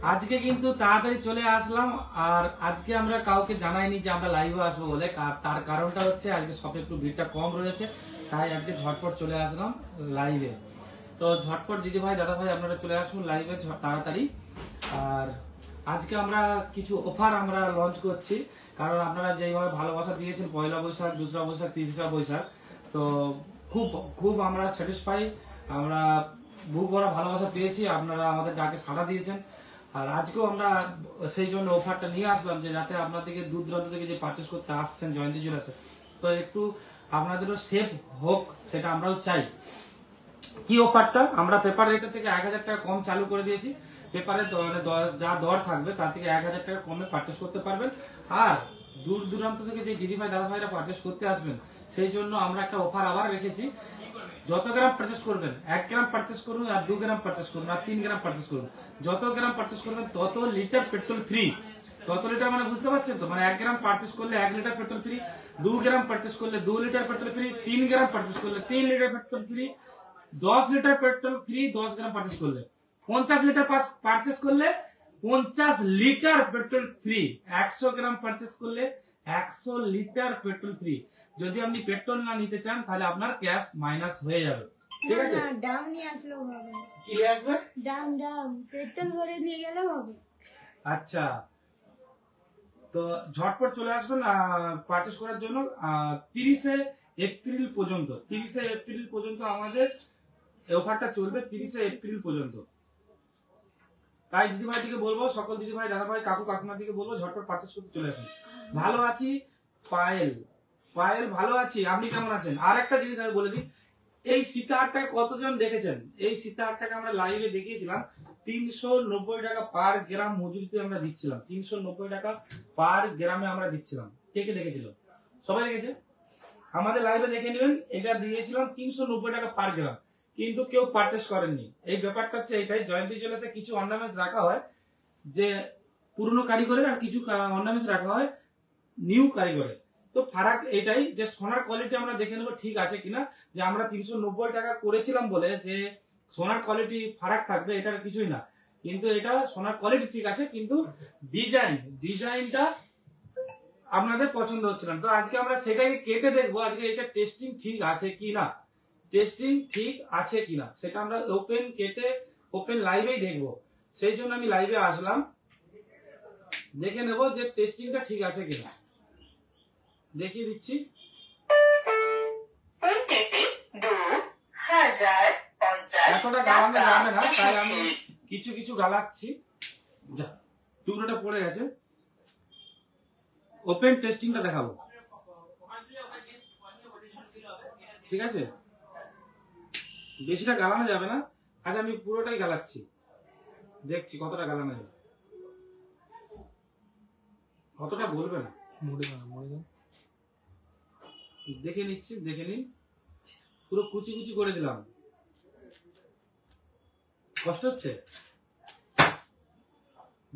আজকে কিন্তু তাড়াতাড়ি চলে আসলাম। আর আজকে আমরা কাউকে জানাইনি যে আমরা লাইভে আসবো বলে। তার কারণটা হচ্ছে আজকে শপে একটু ভিড়টা কম রয়েছে, তাই আজকে ঝটপট চলে আসলাম লাইভে। তো ঝটপট দিদি ভাই দাদা ভাই আপনারা চলে আসুন লাইভে তাড়াতাড়ি। আর আজকে আমরা কিছু অফার আমরা লঞ্চ করছি, কারণ আপনারা যেভাবে ভালোবাসা দিয়েছেন পয়লা বৈশাখ, দোসরা বৈশাখ, তিসরা বৈশাখ, তো খুব খুব আমরা স্যাটিসফাই, আমরা বুক ভরা ভালোবাসা পেয়েছি, আপনারা আমাদের ডাকে সাড়া দিয়েছেন। আর আজকেও আমরা সেই জন্য অফারটা নিয়ে আসলাম যে যাতে আপনাদেরকে দূর দূরান্ত থেকে যে পারচেস করতে আসছেন জয়ন্তী জুয়েলার্সে, তো একটু আপনাদেরও সেভ হোক সেটা আমরাও চাই। কি অফারটা? আমরা পেপার রেটের থেকে 1000 টাকা কম চালু করে দিয়েছি। পেপারে যা দর থাকবে তার থেকে 1000 টাকা কমে পারচেস করতে পারবেন। আর দূর দূরান্ত থেকে যে দিদি ভাই দাদা ভাইরা পারচেস করতে আসবেন সেই জন্য আমরা একটা অফার আবার রেখেছি। যত গ্রাম পারচেস করবেন, 1 গ্রাম পারচেস করুন আর 2 গ্রাম পারচেস করুন আর 3 গ্রাম পারচেস করুন, যত গ্রাম পারচেস করবেন তত লিটার পেট্রোল ফ্রি। তত লিটার মানে বুঝতে পারছেন তো, মানে 1 গ্রাম পারচেস করলে 1 লিটার পেট্রোল ফ্রি, 2 গ্রাম পারচেস করলে 2 লিটার পেট্রোল ফ্রি, 3 গ্রাম পারচেস করলে 3 litre petrol free, 10 litre petrol free 10 গ্রাম পারচেস করলে, 50 লিটার পারচেস করলে 50 লিটার পেট্রোল ফ্রি, 100 গ্রাম পারচেস করলে 100 লিটার পেট্রোল ফ্রি। যদি আপনি পেট্রোল না নিতে চান তাহলে আপনার ক্যাশ মাইনাস হয়ে যাবে। ঠিক আছে, দাম নিয়ে আসলেও হবে। কি নিয়ে আসবে? দাম পেট্রোল ভরে নিয়ে গেলেও হবে। আচ্ছা, তো ঝটপট চলে আসবেন পারচেস করার জন্য। 30শে এপ্রিল পর্যন্ত, 30শে এপ্রিল পর্যন্ত আমাদের অফারটা চলবে, 30শে এপ্রিল পর্যন্ত। তাই দিদিভাই দিকে বলবো, সকল দিদিভাই দাদা ভাই কাকু কাকিমার দিকে বলবো ঝটপট পারচেস করতে চলে আসুন। ভালো আছি পায়েল, পায়েল ভালো আছি, আপনি কেমন আছেন? আর একটা জিনিস আমি বলে দিই, এই সীতাহারটা কতজন দেখেছেন? এই সীতাহারটাকে আমরা লাইভে দেখিয়েছিলাম 390 টাকা পার গ্রাম মজুরিতে আমরা দিচ্ছিলাম, 390 টাকা পার গ্রামে আমরা দিচ্ছিলাম। কে কে দেখেছিল? সবাই দেখেছে? আমাদের লাইভে দেখে নেবেন, এটা দিয়েছিলাম 390 টাকা পার গ্রাম, কিন্তু কেউ পারচেস করেননি। এই ব্যাপারটা হচ্ছে এটাই, জয়ন্তী জুয়েলার্সে কিছু অর্নামেন্টস রাখা হয় যে পুরনো কারিগরের, আর কিছু অর্নামেন্টস রাখা হয় নিউ কারিগরের। তো ফারাক এটাই যে সোনার কোয়ালিটি আমরা দেখে নেবো ঠিক আছে কিনা, যে আমরা 390 টাকা করেছিলাম বলে যে সোনার কোয়ালিটি ফারাক থাকবে এটার কিছুই না, কিন্তু এটা সোনার কোয়ালিটি ঠিক আছে, কিন্তু ডিজাইনটা আপনাদের পছন্দ হচ্ছে না। তো আজকে আমরা সেটাকে কেটে দেখবো আজকে এটা টেস্টিং ঠিক আছে কিনা, টেস্টিং ঠিক আছে কিনা সেটা আমরা ওপেন কেটে ওপেন লাইভেই দেখবো। সেই জন্য আমি লাইভে আসলাম, দেখে নেব যে টেস্টিংটা ঠিক আছে কিনা। দেখিয়ে দিচ্ছি। এতটা গালানো যাবে না, তাই আমি কিছু কিছু গালাচ্ছি। টুকরোটা পড়ে গেছে, ওপেন টেস্টিংটা দেখাবো, ঠিক আছে? বেশিটা গালানো যাবে না, আজ আমি পুরোটাই গালাচ্ছি, দেখছি কতটা গালানো যাবে। কতটা বলবে না, দেখে নিচ্ছি, দেখে নিন। পুরো কুচি কুচি করে দিলাম, কষ্ট হচ্ছে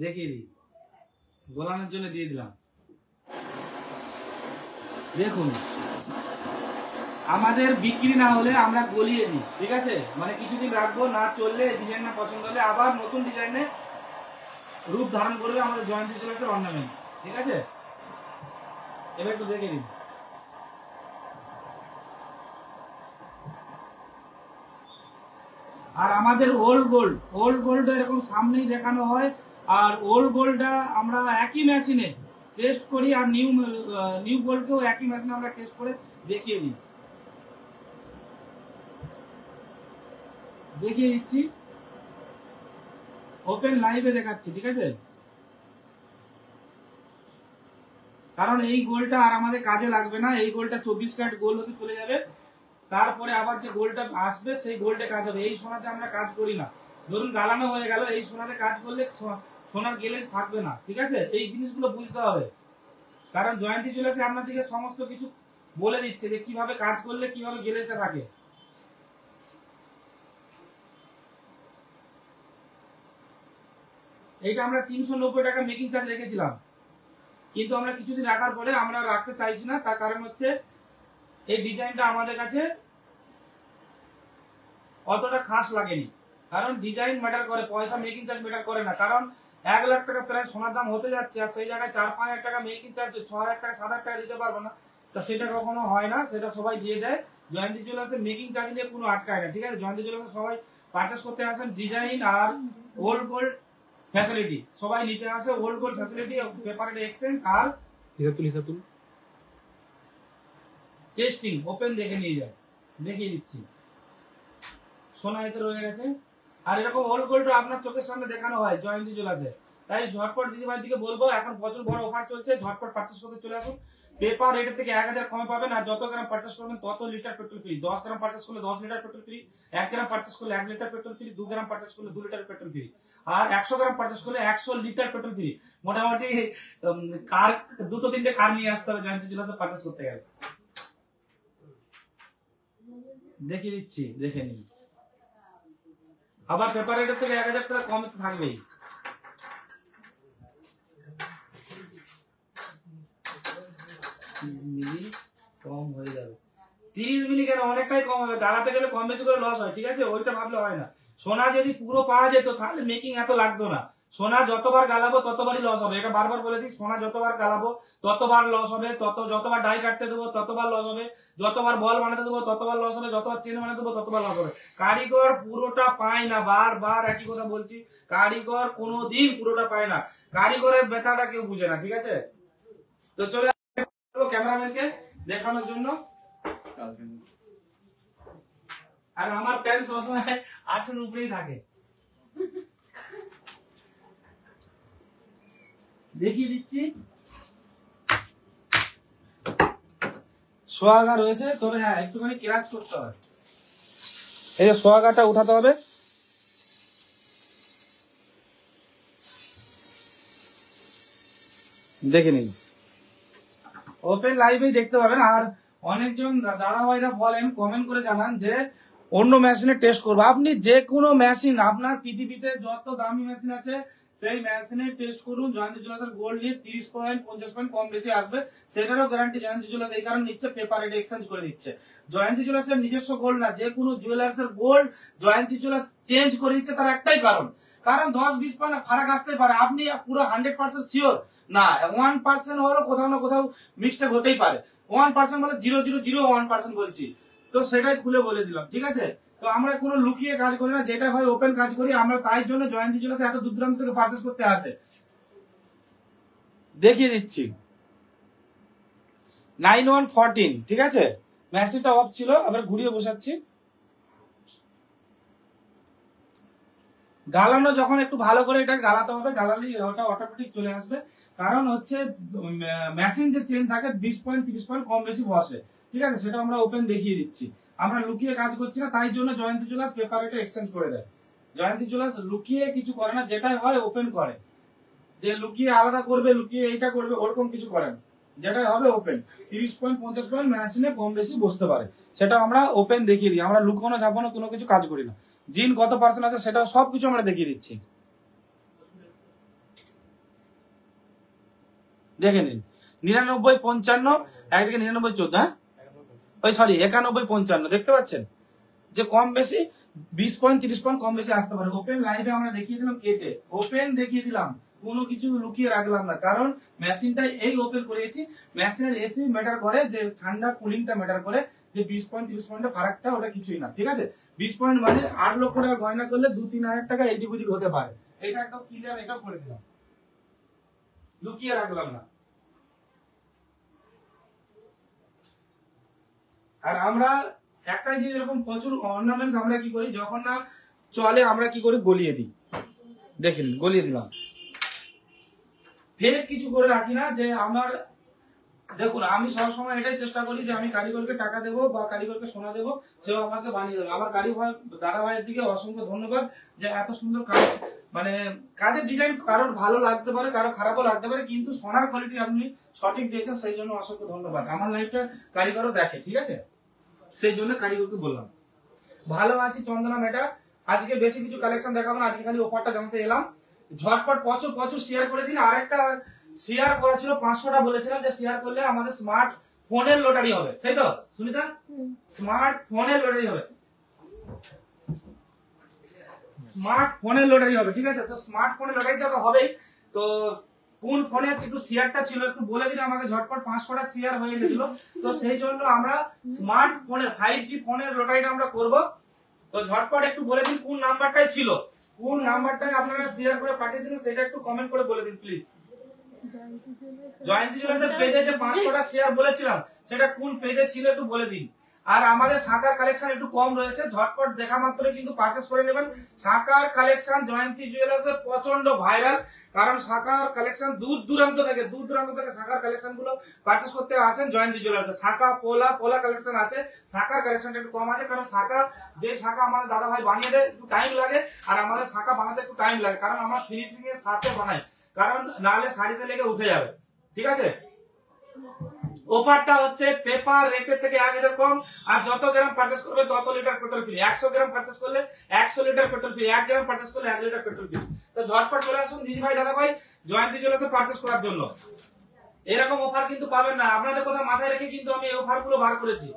দেখিয়ে দিই, গোলানোর জন্য দিয়ে দিলাম। দেখুন, আমাদের বিক্রি না হলে আমরা গলিয়ে দিই, ঠিক আছে? মানে কিছুদিন রাখবো, না চললে ডিজাইন না পছন্দ হলে আবার নতুন ডিজাইনে রূপ ধারণ করবে আমাদের জয়ন্তী জুয়েলার্সের অর্নামেন্ট, ঠিক আছে? এবার একটু দেখে দিন। আর আমাদের ওল্ড গোল্ড এরকম সামনেই দেখানো হয়, আর ওল্ড গোল্ডটা আমরা একই মেশিনে টেস্ট করি, আর নিউ গোল্ডকেও একই মেশিনে আমরা টেস্ট করে দেখিয়ে দিই, দেখিয়ে দিচ্ছি, ওপেন লাইভে দেখাচ্ছি, ঠিক আছে? কারণ এই গোলটা আর আমাদের কাজে লাগবে না, এই গোলটা 24 ক্যারেট গোল হতে চলে যাবে, তারপরে আবার যে গোলটা আসবে সেই গোলটা কাজ হবে। এই সোনাতে আমরা কাজ করি না, ধরুন গালানো হয়ে গেল, এই সোনাতে কাজ করলে সোনার গ্লেজ থাকবে না, ঠিক আছে? এই জিনিসগুলো বুঝতে হবে, কারণ জয়ন্তী জুয়েলার্সে আপনাদেরকে সমস্ত কিছু বলে দিচ্ছে যে কিভাবে কাজ করলে কিভাবে গ্লেজটা থাকে। এইটা আমরা 390 টাকা মেকিং চার্জ রেখেছিলাম, কিন্তু আমরা কিছুদিন রাখার পরে আমরা রাখতে চাইছি না, তার কারণ হচ্ছে এই ডিজাইনটা আমাদের কাছে অতটা খাস লাগেনি। কারণ ডিজাইন ম্যাটার করে, পয়সা মেকিং চার্জ ম্যাটার করে না। কারণ 1 লাখ টাকা প্রায় সোনার দাম হতে যাচ্ছে, আর সেই জায়গায় 4-5 হাজার টাকা মেকিং চার্জ, 6 হাজার টাকা 7 হাজার টাকা দিতে পারবো না, তো সেটা কখনো হয় না, সেটা সবাই দিয়ে দেয়। জয়ন্তী জুয়েলার্সের মেকিং চার্জ নিয়ে কোনো আটকায় না, ঠিক আছে। জয়ন্তী জুয়েলার্সে সবাই পারচেস করতে আসেন, ডিজাইন আর ওল্ড গোল্ড ফ্যাসিলিটি সবাই নিতে আসে, old gold facility, paper exchange আর হিসাব তুল টেস্টিং ওপেন দেখে নিয়ে যায়, দেখিয়ে দিচ্ছি। সোনা এতে রয়ে গেছে, আর এরকম ওল্ড গোল্ড আপনার চোখের সামনে দেখানো হয় জয়ন্তী জুয়েলার্সে। তাই ঝটপট দিদিভাই দিকে বলবো, এখন প্রচুর বড় অফার চলছে, ঝটপট পারচেস করতে চলে আসুন। পেপার রেটের থেকে 1000 কমে পাবেন, আর যত গ্রাম পারচেস করবেন তত লিটার পেট্রোল ফ্রি। 10 গ্রাম পারচেস করলে 10 লিটার পেট্রোল ফ্রি, 1 গ্রাম পারচেস করলে 1 লিটার পেট্রোল ফ্রি, 2 গ্রাম পারচেস করলে 2 লিটার পেট্রোল ফ্রি, আর 100 গ্রাম পারচেস করলে 100 লিটার পেট্রোল ফ্রি। মোটামুটি কার 2-3টে কার নিয়ে আসতে হবে জয়ন্তী জুয়েলার্সে পারচেস করতে গেলে। দেখিয়ে দিচ্ছি, দেখে নিন। আবার পেপার রেটের থেকে 1000 টাকা কমে তো থাকবেই। মিলি কম হয়ে যাবে, 30 মিলি কেন, অনেকটাই কম হবে। গালাতে গেলে কম বেশি করে লস হয়, ঠিক আছে, ওইটা ভাবলে হয় না। সোনা যদি পুরো পাওয়া যেত তাহলে মেকিং এত লাগতো না। সোনা যতবার গালাবো ততবারই লস হবে, এটা বারবার বলে দিই। সোনা যতবার গালাবো ততবার লস হবে, যতবার ডাই কাটতে দেবো ততবার লস হবে, যতবার বল বানাতে দেবো ততবার লস হবে, যতবার চেন বানাতে দেবো ততবার লস হবে। কারিগর পুরোটা পায় না, বারবার একই কথা বলছি, কারিগর কোনোদিন পুরোটা পায় না, কারিগরের ব্যথাটা কেউ বুঝে না, ঠিক আছে। তো চলে ক্যামেরাম্যানকে দেখানোর জন্য, আর আমার প্যান্ট সবসময় 8 উপরেই থাকে। দেখিয়ে দিচ্ছি, সোয়াগা রয়েছে, তবে হ্যাঁ একটুখানি ক্রাচ করতে হবে। এই যে সোয়াগাটা উঠাতে হবে, দেখে নিন, ওপেন লাইভেই দেখতে পাবেন। আর অনেকজন দাদা ভাইরা বলেন, কমেন্ট করে জানান যে অন্য মেশিনে টেস্ট করবো। আপনি যে কোনো মেশিন, আপনার পৃথিবীতে যত দামি মেশিন আছে সেই মেশিনে টেস্ট করুন। জয়ন্তী জুয়েলার্সের গোল্ড নিয়ে 30 পয়েন্ট 50 পয়েন্ট কম বেশি আসবে, সেটারও গ্যারান্টি জয়ন্তী জুয়েলার্স এই কারণ নিচ্ছে, পেপার রেট এক্সচেঞ্জ করে দিচ্ছে। জয়ন্তী জুয়েলার্সের নিজস্ব গোল্ড না, যে কোনো জুয়েলার্সের গোল্ড জয়ন্তী জুয়েলার্স চেঞ্জ করে দিচ্ছে, তার একটাই কারণ 10-20 পয়েন্ট ফারাক আসতে পারে, আপনি পুরো 100% শিওর না, 1% হলেও কোথাও না কোথাও মিস্টেক হতেই পারে। 1% মানে 0.001% বলছি, তো সেটাই খুলে বলে দিলাম, ঠিক আছে। তো আমরা কোনো লুকিয়ে কাজ করি না, যেটা হয় ওপেন কাজ করি আমরা, তাই জন্য জয়ন্তী জুয়েলার্স এত দূর দূরান্ত থেকে পারচেস করতে আসে। দেখিয়ে দিচ্ছি 9114, ঠিক আছে, মেশিনটা অফ ছিল, আবার ঘুরিয়ে বসাচ্ছি। গালানো যখন একটু ভালো করে এটা গালাতে হবে, গালালেই ওটা অটোমেটিক চলে আসবে। কারণ হচ্ছে মেশিন যে চেন থাকে 20 পয়েন্ট 30 পয়েন্ট কম বেশি বসে, ঠিক আছে, সেটা আমরা ওপেন দেখিয়ে দিচ্ছি। আমরা লুকিয়ে কাজ করছি না, তাই জন্য জয়ন্তী জুয়েলার্স পেপার রেটে এক্সচেঞ্জ করে দেয়। জয়ন্তী জুয়েলার্স লুকিয়ে কিছু করে না, যেটাই হয় ওপেন করে। যে লুকিয়ে আলাদা করবে, লুকিয়ে এইটা করবে, ওরকম কিছু করে না, যেটাই হবে ওপেন। 30 পয়েন্ট 50 পয়েন্ট মেশিনে কম বেশি বসতে পারে, সেটা আমরা ওপেন দেখিয়ে দিই। আমরা লুকানো ঝাপানো কোনো কিছু কাজ করি না। জিন কত পার্সেন্ট আছে সেটা সবকিছু আমরা দেখিয়ে দিচ্ছি, দেখে নিন। 99-55, একদিকে 99-14, হ্যাঁ ওই সরি 91-55, দেখতে পাচ্ছেন যে কম বেশি 20 পয়েন্ট 30 পয়েন্ট কম বেশি আসতে পারে। ওপেন লাইভে আমরা দেখিয়ে দিলাম, কেটে ওপেন দেখিয়ে দিলাম, কোনো কিছু লুকিয়ে রাখলাম না। কারণ মেশিনটা এই ওপেন করেছি, মেশিনের এসি ম্যাটার করে, যে ঠান্ডা কুলিংটা ম্যাটার করে, যে 20 পয়েন্ট 30 পয়েন্টের ফারাকটা ওটা কিছুই না, ঠিক আছে। 20 পয়েন্ট মানে 8 লক্ষ টাকা গয়না করলে 2-3 হাজার টাকা এদিক ওদিক হতে পারে, এটা একদম ক্লিয়ার, এটা করে দিলাম, লুকিয়ে রাখলাম না। আর আমরা একটাই যে এরকম প্রচুর অর্নামেন্টস আমরা কি করি, যখন না চলে আমরা কি করি, গলিয়ে দিই। দেখেন গলিয়ে দিলাম, ফেক কিছু করে রাখি না। যে আমার দেখুন, আমি সবসময় এটাই চেষ্টা করি যে আমি কারিগরকে টাকা দেবো বা কারিগরকে সোনা দেবো, সেও আমাকে বানিয়ে দেবে। আমার কারিগর দাদা ভাইয়ের দিকে অসংখ্য ধন্যবাদ, যে এত সুন্দর কাজ, মানে কাজের ডিজাইন কারোর ভালো লাগতে পারে, কারো খারাপও লাগতে পারে, কিন্তু সোনার কোয়ালিটি আপনি সঠিক দিয়েছেন, সেই জন্য অসংখ্য ধন্যবাদ। আমার লাইফটা কারিগরও দেখে, ঠিক আছে, সেই জন্য কারিগরকে বললাম। ভালো আছি চন্দনা মেটা, আজকে বেশি কিছু কালেকশন দেখাবো না, আজকে খালি অফারটা জানাতে এলাম। ঝটপট প্রচুর শেয়ার করে দিন। আর একটা শেয়ার করা ছিল 500টা, বলেছিলাম যে শেয়ার করলে আমাদের স্মার্ট ফোনের লটারি হবে, সেই তো সুনিতা, স্মার্ট ফোনের লটারি হবে। স্মার্টফোনের লটারি হবে, ঠিক আছে? তো স্মার্টফোনের লটারিটা তো হবেই। তো কোন ফোনে একটু শেয়ারটা ছিল একটু বলে দিলে আমাকে ঝটপট 500টা শেয়ার হয়ে গেছিল। তো সেই জন্য আমরা স্মার্টফোনের 5G ফোনের লটারিটা আমরা করব। তো ঝটপট একটু বলে দিন কোন নাম্বারটাই ছিল, কোন নাম্বারটাই আপনারা শেয়ার করে পাঠিয়েছিলেন সেটা একটু কমেন্ট করে বলে দিন প্লিজ। জয়ন্তী জুয়েলার্সের পেজে যে 500টা শেয়ার বলেছিলাম সেটা কোন পেজে ছিল একটু বলে দিন। আর আমাদের শাখার কালেকশন একটু কম রয়েছে, ঝটপট দেখা মাত্রই কিন্তু পারচেজ করে নেবেন। শাখার কালেকশন জয়ন্তী জুয়েলার্সে প্রচন্ড ভাইরাল, কারণ শাখার কালেকশন দূর দূরান্ত থেকে শাখার কালেকশন গুলো পারচেজ করতে আসেন জয়ন্তী জুয়েলার্সে। শাখা পোলা কালেকশন আছে, শাখার কালেকশনটা একটু কম আছে, কারণ শাখা আমাদের দাদা ভাই বানিয়ে দেয় একটু টাইম লাগে, আর আমাদের শাখা বানাতে একটু টাইম লাগে, কারণ আমরা ফিনিশিং এর সাথে বানাই, কারণ নাহলে শাড়িতে লেগে উঠে যাবে, ঠিক আছে? অফারটা হচ্ছে পেপার রেটের থেকে 1000 কম, আর যত গ্রাম পারচেজ করবে তত লিটার পেট্রোল ফ্রি। 100 গ্রাম পারচেজ করলে 100 লিটার পেট্রোল ফ্রি, 1 গ্রাম পারচেজ করলে 1 লিটার পেট্রোল ফ্রি। তো ঝটপট চলে আসুন দিদি ভাই দাদা ভাই জয়ন্তী জুয়েলার্সে পারচেজ করার জন্য। এরকম অফার কিন্তু পাবেন না, আপনাদের কথা মাথায় রেখে কিন্তু আমি এই অফার গুলো বার করেছি।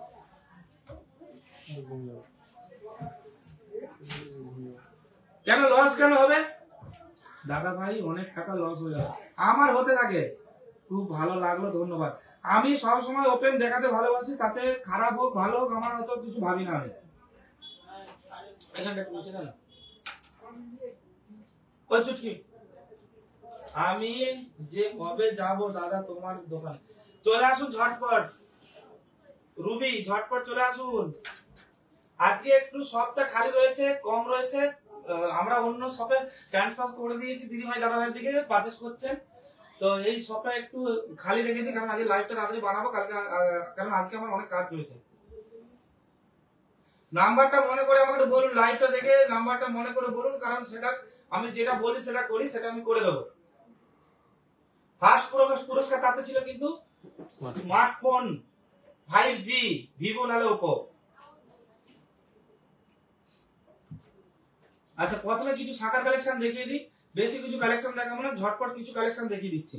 কেন লস কেন হবে দাদা ভাই? অনেক টাকা লস হয়ে যাবে, আমার হতে থাকে। খুব ভালো লাগলো, ধন্যবাদ। আমি সবসময় ওপেন দেখাতে ভালোবাসি, তাতে খারাপ হোক ভালো হোক আমার হয়তো কিছু ভাবি না। আমি এখানটা পৌঁছে গেল ওই চুটকি, আমি যে কবে যাব দাদা তোমার দোকানে? চলে আসুন ঝটপট, রুবি ঝটপট চলে আসুন। আজকে একটু শপটা খালি রয়েছে, কম রয়েছে, আমরা অন্য শপে ট্রান্সফার করে দিয়েছি দিদি ভাই দাদা ভাইয়ের দিকে পারচেজ করছেন। তো এই শপটা একটু খালি রেখেছি, কারণ আজকে লাইভটা তাড়াতাড়ি বানাবো কালকে, কারণ আজকে আমার অনেক কাজ রয়েছে। নাম্বারটা মনে করে আমাকে একটু বলুন, লাইভটা দেখে নাম্বারটা মনে করে বলুন, কারণ সেটা আমি যেটা বলি সেটা করি, সেটা আমি করে দেবো। ফার্স্ট পুরস্কার তাতে ছিল কিন্তু স্মার্টফোন 5G ভিভো নালে ওপো। আচ্ছা প্রথমে কিছু শাখার কালেকশন দেখিয়ে দিই, বেশি কিছু কালেকশন দেখাবো না, ঝটপট কিছু কালেকশন দেখিয়ে দিচ্ছি।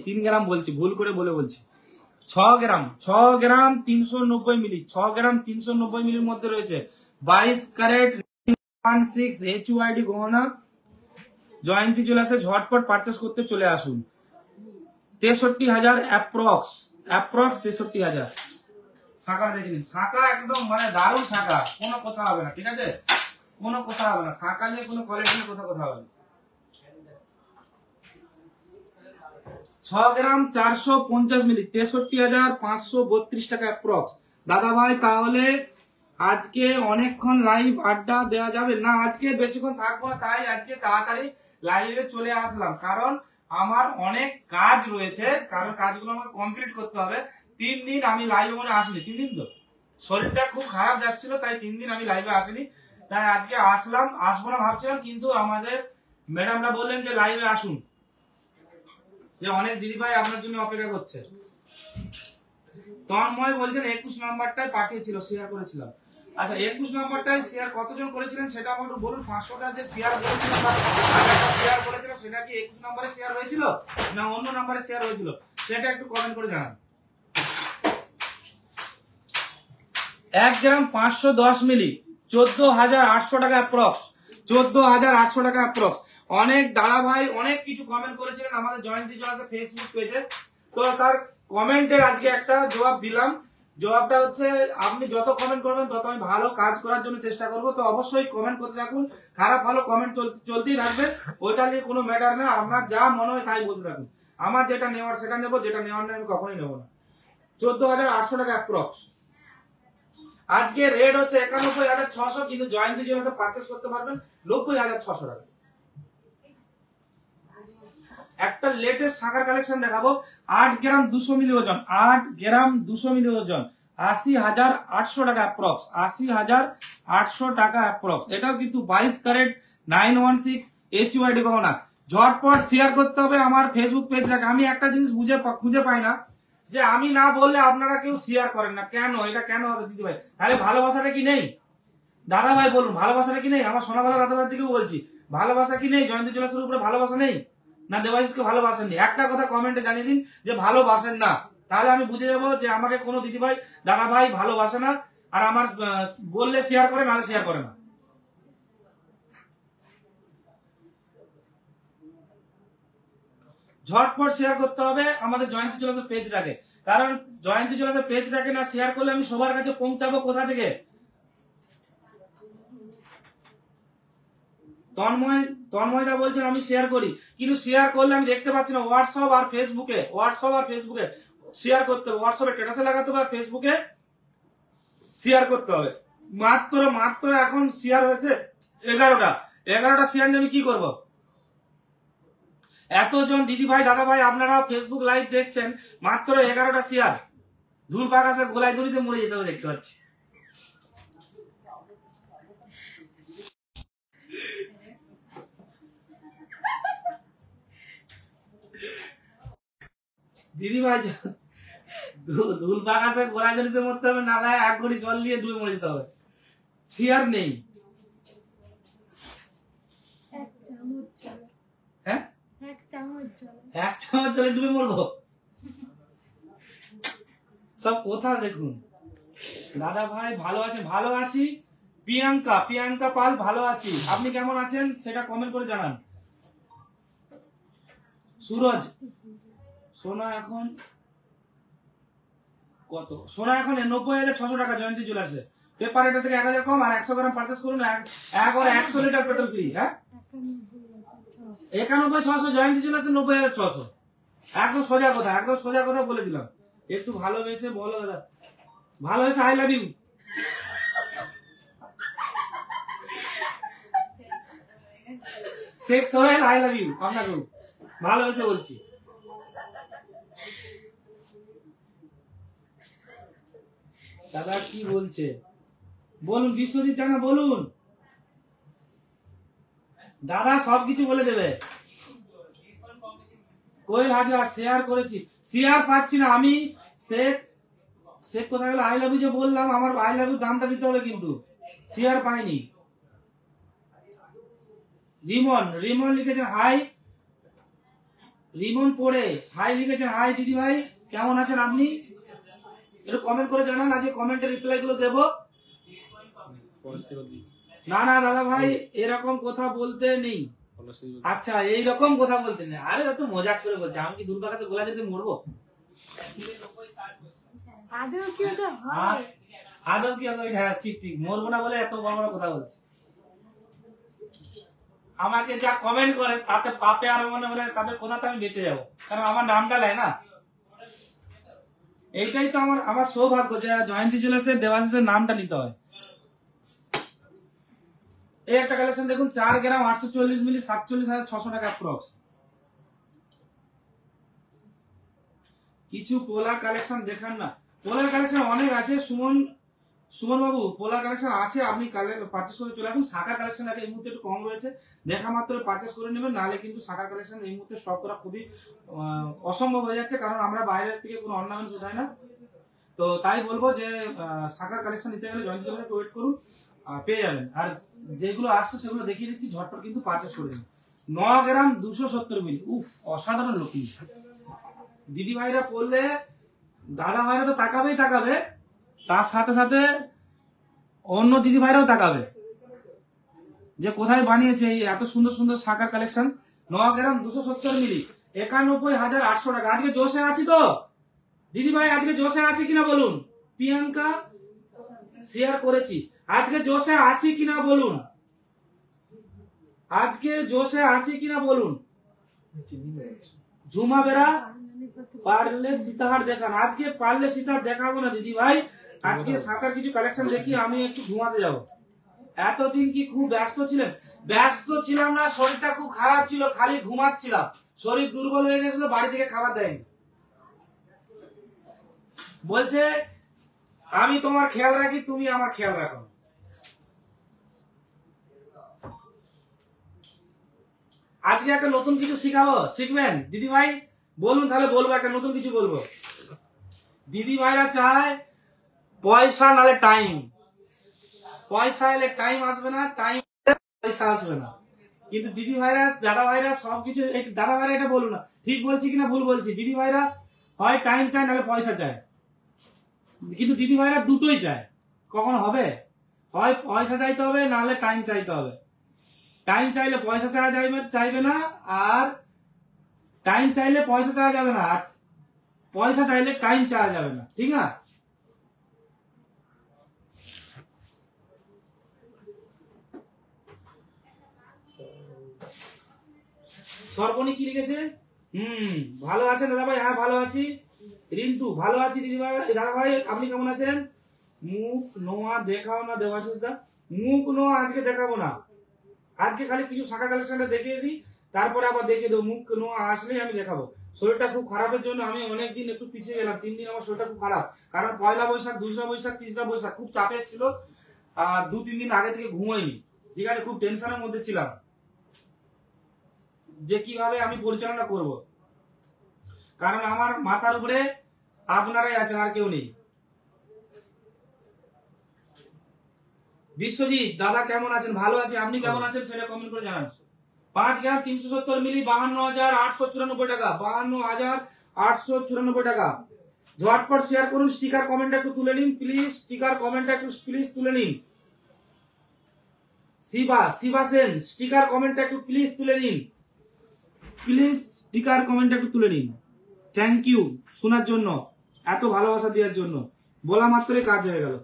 3 গ্রাম বলছি, ভুল করে বলছি 6 গ্রাম 390 মিলি, 6 গ্রাম 390 মিলির মধ্যে রয়েছে 22 ক্যারেট 16 HUID গহনা। জয়ন্তী জুয়েলার্সে ঝটপট পারচেজ করতে চলে আসুন। 63,000 অ্যাপ্রক্স 63,000। শাখা দেখে নিন, শাখা একদম মানে দারুণ শাখা, কোনো কথা হবে না, ঠিক আছে? কোনো কথা হবে না, শাখা নিয়ে কোনো কোয়ালিটি নিয়ে কথা হবে না। 6 গ্রাম 450 মিলি 63,532 টাকা অ্যাপ্রক্স। দাদা ভাই তাহলে আজকে অনেকক্ষণ লাইভ আড্ডা দেওয়া যাবে না? আজকে বেশিক্ষণ থাকবো না, তাই আজকে তাড়াতাড়ি লাইভে চলে আসলাম, কারণ আমার অনেক কাজ রয়েছে, কারণ কাজগুলো আমাকে কমপ্লিট করতে হবে। 3 দিন আমি লাইভে মনে আসিনি, 3 দিন তো শরীরটা খুব খারাপ যাচ্ছিল, তাই 3 দিন আমি লাইভে আসিনি, তাই আজকে আসবো না ভাবছিলাম, কিন্তু আমাদের ম্যাডামরা বললেন যে লাইভে আসুন, যে অনেক দিদি ভাই আপনার জন্য অপেক্ষা করছে। তন্ময় বলছেন 21 নম্বরটাই পাঠিয়েছিল, শেয়ার করেছিলাম। আচ্ছা 21 নম্বরটাই শেয়ার কতজন করেছিলেন সেটা আমাকে একটু বলুন। 500টা যে শেয়ার করেছিলাম বা 1000টা শেয়ার করেছিলাম সেটা কি 21 নম্বরে শেয়ার হয়েছিল না অন্য নম্বরে শেয়ার হয়েছিল সেটা একটু কমেন্ট করে জানান। 1 গ্রাম 510 মিলি 14,800 টাকা অ্যাপ্রক্স, 14,800 টাকা অ্যাপ্রক্স। অনেক দাদা ভাই অনেক কিছু কমেন্ট করেছিলেন আমাদের জয়ন্তী জুয়েলার্সের ফেসবুক পেজে, তো তার কমেন্টের আজকে একটা জবাব দিলাম। জবাবটা হচ্ছে আপনি যত কমেন্ট করবেন তত আমি ভালো কাজ করার জন্য চেষ্টা করব, তো অবশ্যই কমেন্ট করতে থাকুন, খারাপ ভালো কমেন্ট চলতেই থাকবে, ওইটা নিয়ে কোনো ম্যাটার না, আপনার যা মনে হয় তাই বলতে থাকুন। আমার যেটা নেওয়ার সেটা নেবো, যেটা নেওয়ার নেই আমি কখনোই নেবো না। 14,800 টাকা অ্যাপ্রক্স। আজকে রেট হচ্ছে 91,600, কিন্তু জয়ন্তী জুয়েলার্সে পারচেজ করতে পারবেন 90,600 টাকা। একটা লেটেস্ট শাখার কালেকশন দেখাবো, 8 গ্রাম 200 মিলি ওজন, 8 গ্রাম 200 মিলি ওজন, 80,800 টাকা অ্যাপ্রক্স, 80,800 টাকা অ্যাপ্রক্স। এটাও কিন্তু 22 ক্যারেট 916 HUID গহনা। ঝটপট শেয়ার করতে হবে আমার ফেসবুক পেজটাকে। আমি একটা জিনিস খুঁজে পাই না, যে আমি না বললে আপনারা কেউ শেয়ার করেন না, কেন? এটা কেন হবে দিদি ভাই? তাহলে ভালোবাসাটা কি নেই? দাদা ভাই বলুন, ভালোবাসাটা কি নেই? আমার সোনাবালা দাদা ভাই থেকেও বলছি, ভালোবাসা কি নেই? জয়ন্তী জুয়েলার্সের উপরে ভালোবাসা নেই না? দেবাশিসকে ভালোবাসেননি? একটা কথা কমেন্টে জানিয়ে দিন যে ভালোবাসেন না, তাহলে আমি বুঝে যাবো যে আমাকে কোনো দিদি ভাই দাদা ভাই ভালোবাসে না, আর আমার বললে শেয়ার করে, নাহলে শেয়ার করে না। ঝটপট শেয়ার করতে হবে আমাদের জয়ন্তী জুয়েলার্সের পেজটাকে, কারণ জয়ন্তী জুয়েলার্সের পেজটাকে না শেয়ার করলে আমি সবার কাছে পৌঁছাবো কোথা থেকে? তন্ময়দা বলছেন আমি শেয়ার করি, কিন্তু শেয়ার করলে আমি দেখতে পাচ্ছি না। হোয়াটসঅ্যাপ আর ফেসবুকে শেয়ার করতে হবে, হোয়াটসঅ্যাপে স্ট্যাটাসে লাগাতে হবে, ফেসবুকে শেয়ার করতে হবে। মাত্র এখন শেয়ার হয়েছে 11টা শেয়ার নিয়ে আমি কি করব? এতজন দিদি ভাই দাদা ভাই আপনারা ফেসবুক লাইভ দেখছেন, মাত্র 11টা শেয়ার। ধুল পাকাশে গোলায় দড়িতে মরে যেতে হবে দেখতে পাচ্ছি। দিদি ভাই ধুল পাকাশে গোলায় দড়িতে মরতে হবে, নালে 1 ঘড়ি জল দিয়ে ডুবে মরে যেতে হবে। শেয়ার নেই। হ্যাঁ, 1 চামচ জলে ডুবে মরবো? সব কথা দেখুন। দাদা ভাই ভালো আছে? ভালো আছি। প্রিয়াঙ্কা পাল ভালো আছি। আপনি কেমন আছেন সেটা কমেন্ট করে জানান। সুরজ সোনা এখন কত? সোনা এখন 90,600 টাকা জয়ন্তী জুয়েলার্সে। পেপার এটা থেকে 1000 কম, আর 100 গ্রাম পারচেজ করুন, 100 লিটার পেট্রোল ফ্রি। হ্যাঁ, 91,600 জয়ন্তী জুয়েলার্সে 90,600। একদম সোজা কথা বলে দিলাম। একটু ভালোবেসে বলো দাদা, ভালোবেসে I love you. Sheikh Sohel I love you আপনাকেও ভালোবেসে বলছি। দাদা কি বলছে বলুন, বিশ্বজিৎ জানা বলুন। দাদা সবকিছু বলে দেবে। কোয়েল হাজরা শেয়ার করেছি, শেয়ার পাচ্ছি না আমি। শেখ কোথায় গেল? আই লাভ ইউ যে বললাম, আমার আই লাভ ইউ দামটা দিতে হবে, কিন্তু শেয়ার পাইনি। রিমন লিখেছেন হাই। রিমন পড়ে হাই লিখেছেন, হাই দিদি ভাই কেমন আছেন আপনি? একটু কমেন্ট করে জানান, আজকে কমেন্টের রিপ্লাই গুলো দেবো। না দাদা ভাই এরকম কথা বলতে নেই। আচ্ছা এইরকম কথা বলতে নেই। আরে তো মজাক করে বলছে, আমি কি দুর্গা কাছে গোলা যেতে মরবো? আদৌ কি হবে? হ্যাঁ ঠিক মরবো না বলে এত বড় বড় কথা বলছে। আমাকে যা কমেন্ট করে তাতে পাপে আরো মনে হলে তাদের কথাতে আমি বেঁচে যাবো, কারণ আমার নামটা লাই না। এইটাই তো আমার সৌভাগ্য যে জয়ন্তী জুয়েলার্সের দেবাশিসের নামটা নিতে হয়। এই একটা কালেকশন দেখুন, 4 গ্রাম 840 মিলি 47,600 টাকা অ্যাপ্রক্স। কিছু পোলার কালেকশন দেখান না। পোলার কালেকশন অনেক আছে। সুমন বাবু পোলার কালেকশন আছে, আপনি পারচেস করে চলে আসুন। শাখার কালেকশন এই মুহূর্তে একটু কম রয়েছে, দেখা মাত্র পারচেস করে নেবেন, নাহলে কিন্তু শাখার কালেকশন এই মুহূর্তে স্টক করা খুবই অসম্ভব হয়ে যাচ্ছে, কারণ আমরা বাইরের থেকে কোনো অর্নামেন্টস উঠাই না। তো তাই বলবো যে শাখার কালেকশন নিতে গেলে জয়ন্তী জুয়েলার্সে ওয়েট করুন, পেয়ে যাবেন। আর যেগুলো আসছে সেগুলো দেখিয়ে দিচ্ছি, ঝটপট কিন্তু পারচেস করে দিন। 9 গ্রাম 270 মিলি, উফ অসাধারণ লুকিং। দিদি ভাইরা পড়লে দাদা ভাইরা তো তাকাবে, তার সাথে সাথে অন্য দিদি ভাইরাও তাকাবে যে কোথায় বানিয়েছে এই এত সুন্দর সুন্দর শাখার কালেকশন। 9 গ্রাম 270 মিলি 91,800 টাকা। আজকে জোশে আছি তো দিদি ভাই? আজকে জোশে আছি কিনা বলুন। প্রিয়াঙ্কা শেয়ার করেছি, আজকে জোশে আছি কিনা বলুন। আজকে জোশে আছি কিনা বলুন। ঝুমা বেরা পারলে সীতাহার দেখান। আজকে পারলে সীতাহার দেখাবো না দিদি ভাই, আজকে শাখার কিছু কালেকশন দেখি, আমি একটু ঘুমাতে যাব। এতদিন কি খুব ব্যস্ত ছিলেন? ব্যস্ত ছিলাম না, শরীরটা খুব খারাপ ছিল, খালি ঘুমাচ্ছিলাম। শরীর দুর্বল হয়ে গেছিল, বাড়ি থেকে খাবার দেয়নি। বলছে আমি তোমার খেয়াল রাখি, তুমি আমার খেয়াল রাখো। আজকে একটা নতুন কিছু শিখবেন দিদি ভাই? বলুন, তাহলে বলবো, একটা নতুন কিছু বলবো। দিদি ভাইরা চায় পয়সা নালে টাইম। পয়সা এলে টাইম আসবে না, টাইম পয়সা আসবে না। কিন্তু দিদি ভাইরা দাদা ভাইরা সবকিছু, দাদা ভাইরা এটা বলুন না ঠিক বলছি কিনা ভুল বলছি। দিদি ভাইরা হয় টাইম চায় নাহলে পয়সা চায়, কিন্তু দিদি ভাইরা দুটোই চায়। কখনো হবে? হয় পয়সা চাইতে হবে, নাহলে টাইম চাইতে হবে। টাইম চাইলে পয়সা চাইবে না, আর টাইম চাইলে পয়সা চাওয়া যাবে না, আর পয়সা চাইলে টাইম চাওয়া যাবে না, ঠিক না? সর্বনি কি লিখেছে? ভালো আছেন দাদা ভাই? হ্যাঁ ভালো আছি। রিন্টু ভালো আছি দিদি ভাই। দাদা ভাই আপনি কেমন আছেন? মুখ নোয়া দেখাও না দেবাশিস দা। মুখ নোয়া আজকে দেখাবো না, আজকে খালি কিছু শাখা কালেকশনটা দেখিয়ে দিই, তারপরে আবার দেখিয়ে দেবো। মুখ নোয়া আসলেই আমি দেখাবো। শরীরটা খুব খারাপের জন্য আমি অনেকদিন একটু পিছিয়ে গেলাম, 3 দিন আমার শরীরটা খুব খারাপ, কারণ পয়লা বৈশাখ, 2রা বৈশাখ, 3রা বৈশাখ খুব চাপে ছিল, আর 2-3 দিন আগে থেকে ঘুমাইনি, ঠিক আছে? খুব টেনশনের মধ্যে ছিলাম যে কিভাবে আমি পরিচালনা করব, কারণ আমার মাথার উপরে আপনারাই আছেন, আর কেউ নেই। বিশ্বজিৎ দাদা কেমন আছেন? ভালো আছি, আপনি কেমন আছেন সেটা কমেন্ট করে জানান। 5 গ্রাম 370 মিলি 52,894 টাকা, 52,894 টাকা। ঝটপট শেয়ার করুন, স্টিকার কমেন্টটা একটু তুলে নিন প্লিজ, স্টিকার কমেন্টটা একটু প্লিজ তুলে নিন। শিবা সেন স্টিকার কমেন্টটা একটু প্লিজ তুলে নিন, প্লিজ স্টিকার কমেন্টটা একটু তুলে নিন। থ্যাংক ইউ শোনার জন্য, এত ভালোবাসা দেওয়ার জন্য, বলা মাত্রই কাজ হয়ে গেল।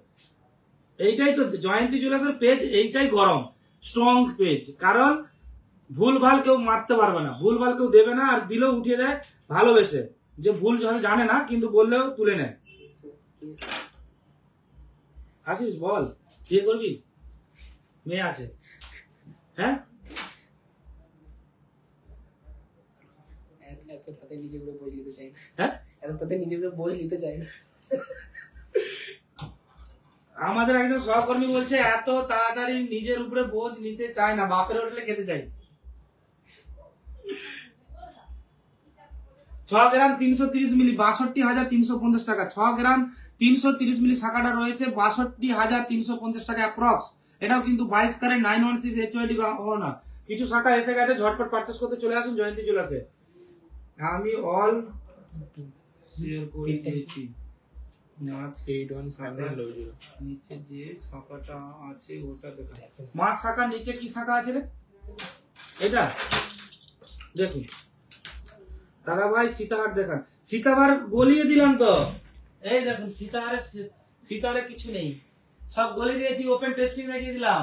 এইটাই তো জয়ন্তী জুয়েলার্সের পেজ, এইটাই গরম স্ট্রং পেজ, কারণ ভুলভাল কেউ মারতে পারবে না, ভুলভাল কেউ দেবে না, আর দিলেও উঠিয়ে দেয় ভালোবেসে, যে ভুল জানে না কিন্তু বললেও তুলে নেয়। আসিস বল, বিয়ে করবি? মেয়ে আছে? হ্যাঁ তাতে নিজে করে বোঝ নিতে চাই না। হ্যাঁ তাতে নিজে করে বোঝ নিতে চাই না। আমাদের একজন সহকর্মী বলছে এত তাড়াতাড়ি নিজের উপরে বোঝ নিতে চায় না, বাপের হোটেলে খেতে চাই। 6 গ্রাম 330 মিলি 62,350 টাকা। 6 গ্রাম 330 মিলি শাখাটা রয়েছে 62,350 টাকা অ্যাপ্রক্স। এটাও কিন্তু 22 ক্যারেট 916 HOD না, কিছু শাখা এসে গেছে, ঝটপট পারচেজ করতে চলে আসুন জয়ন্তী জুয়েলার্সে। আমি অল শেয়ার করে দিয়েছি। নিচে যে শাখাটা আছে ওটা দেখা, মাছ শাখার নিচে কি শাখা আছে রে? এটা দেখুন দাদা ভাই, সীতাহার দেখান। সীতাহার গলিয়ে দিলাম তো, এই দেখুন সীতাহারে কিছু নেই, সব গলিয়ে দিয়েছি, ওপেন টেস্টিং দেখিয়ে দিলাম।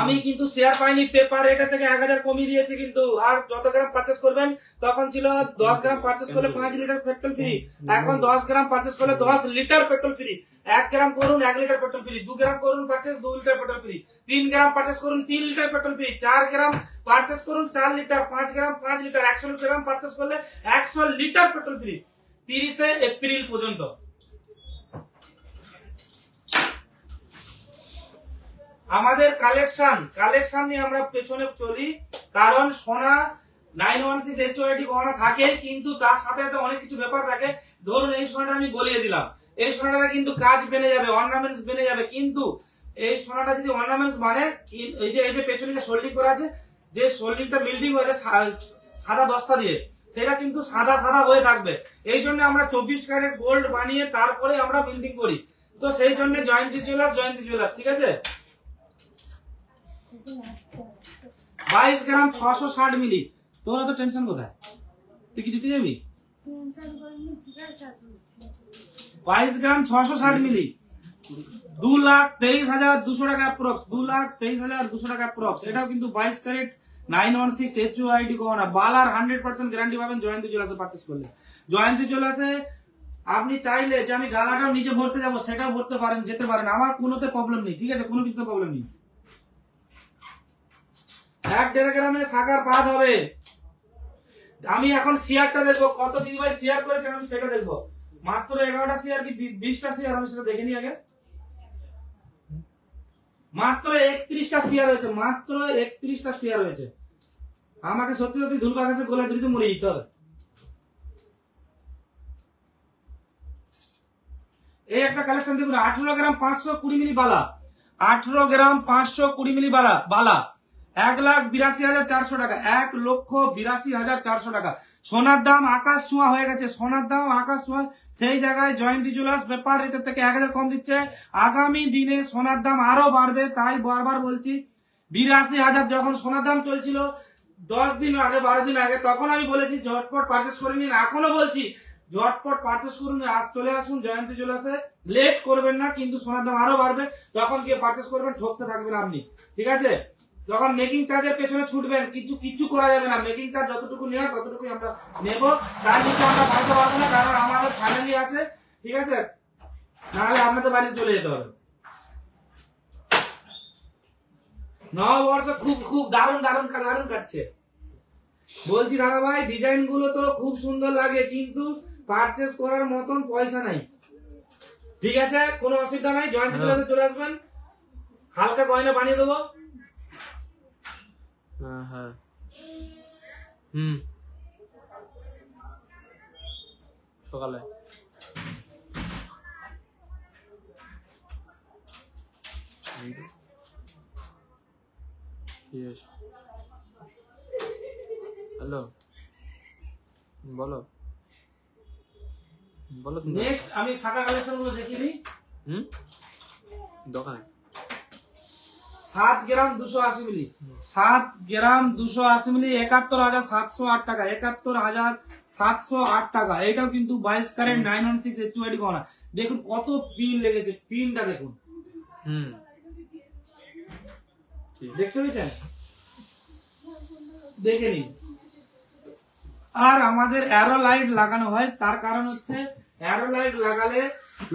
আমি কিন্তু শেয়ার পাইনি, পেপার এটা থেকে 1000 কমিয়ে দিয়েছে কিন্তু, আর যত গ্রাম পারচেজ করবেন, তখন ছিল 10 গ্রাম পারচেজ করলে 5 লিটার পেট্রোল ফ্রি, এখন 10 গ্রাম পারচেজ করলে 10 লিটার পেট্রোল ফ্রি। 1 গ্রাম করুন 1 লিটার পেট্রোল ফ্রি, 2 গ্রাম করুন পারচেজ 2 লিটার পেট্রোল ফ্রি, 3 গ্রাম পারচেজ করুন 3 লিটার পেট্রোল ফ্রি, 4 গ্রাম পারচেজ করুন 4 লিটার, 5 গ্রাম 5 লিটার, 100 গ্রাম পারচেজ করলে 100 লিটার পেট্রোল ফ্রি 30 এপ্রিল পর্যন্ত। আমাদের কালেকশন নিয়ে আমরা পেছনে চলি, কারণ সোনা 916 HOD গহনা থাকে, কিন্তু তার সাথে অনেক কিছু ব্যাপার থাকে। ধরুন এই সোনাটা আমি গলিয়ে দিলাম, এই সোনাটা কিন্তু কাজ বেনে যাবে, অর্নামেন্টস বেনে যাবে, কিন্তু এই সোনাটা যদি অর্নামেন্টস মানে এই যে পেছনে যে সোল্ডিং করা আছে, যে সোল্ডিংটা বিল্ডিং হয়েছে সাদা দস্তা দিয়ে, সেটা কিন্তু সাদা সাদা হয়ে থাকবে। এই জন্য আমরা 24 ক্যারেট গোল্ড বানিয়ে তারপরে আমরা বিল্ডিং করি, তো সেই জন্য জয়ন্তী জুয়েলার্স, ঠিক আছে? 22 গ্রাম 660 মিলি। তোরা তো টেনশন কোথায়, তুই কি দিতে যাবি? 22 গ্রাম 660 মিলি 2,23,200 টাকা অ্যাপ্রক্স, 2,23,200 টাকা অ্যাপ্রক্স। এটাও কিন্তু 22 ক্যারেট 916 HOD গহনা, বালার 100% গ্যারান্টি পাবেন জয়ন্তী জুয়েলার্সে পারচেজ করলে। জয়ন্তী জুয়েলার্সে আপনি চাইলে যে আমি গালাটাও নিজে ভরতে যাবো, সেটাও ভরতে পারেন, যেতে পারেন, আমার কোনোতে প্রবলেম নেই, ঠিক আছে? কোনো কিছুতে প্রবলেম নেই। 1.5 গ্রামে শাখার পাত হবে। আমি এখন শেয়ারটা দেখবো, কত দিদি ভাই শেয়ার করেছেন আমি সেটা দেখবো। মাত্র 11টা শেয়ার কি 20টা শেয়ার, আমি সেটা দেখে নিই আগে। মাত্র 31টা শেয়ার হয়েছে, মাত্র 31টা শেয়ার হয়েছে। আমাকে সত্যি সত্যি ধুল বাগাসে গোলা দিতে মরে যেতে হবে। এই একটা কালেকশন দেখুন, 18 গ্রাম 520 মিলি বালা, 18 গ্রাম 520 মিলি বালা, 1,82,400 টাকা, 1,82,400 টাকা। সোনার দাম আকাশ ছোঁয়া হয়ে গেছে, সোনার দাম আকাশ ছোঁয়া, সেই জায়গায় জয়ন্তী জুয়েলার্স পেপার রেটের থেকে 1000 কম দিচ্ছে। আগামী দিনে সোনার দাম আরো বাড়বে, তাই বারবার বলছি 82,000 যখন সোনার দাম চলছিল 10 দিন আগে 12 দিন আগে, তখন আমি বলেছি ঝটপট পারচেস করে নিন। এখনো বলছি ঝটপট পারচেস করুন, আজ চলে আসুন জয়ন্তী জুয়েলার্সে, লেট করবেন না, কিন্তু সোনার দাম আরো বাড়বে, তখন গিয়ে পারচেস করবেন, ঠকতে থাকবেন আপনি, ঠিক আছে? যখন মেকিং চার্জের পেছনে ছুটবেন, কিছু করা যাবে না, মেকিং চার্জ যতটুকু নেওয়ার ততটুকুই আমরা নেব, তার নিচে আমরা বাড়তে পারবো না, কারণ আমাদের ফ্যামিলি আছে, ঠিক আছে? নাহলে আপনাদের বাড়িতে চলে যেতে হবে। নববর্ষ খুব খুব দারুণ দারুণ দারুণ কাটছে। বলছি দাদা ভাই, ডিজাইন গুলো তো খুব সুন্দর লাগে, কিন্তু পারচেস করার মতন পয়সা নাই, ঠিক আছে? কোনো অসুবিধা নাই, জয়ন্তী জুয়েলার্সে চলে আসবেন, হালকা গয়না বানিয়ে দেবো। হ্যাঁ সকালে হ্যালো বলো বলো। নেক্সট আমি শাখা কালেকশন গুলো দেখিয়ে দিই। দোকানে 7 গ্রাম 280 মিলি, 7 গ্রাম 280 মিলি 71,708 টাকা, 71,708 টাকা। এটাও কিন্তু 22 ক্যারেট 916 HUID গহনা। দেখুন কত পিন লেগেছে, পিনটা দেখুন, দেখতে পেয়েছেন? দেখে নিন। আর আমাদের অ্যারো লাইট লাগানো হয়, তার কারণ হচ্ছে অ্যারো লাইট লাগালে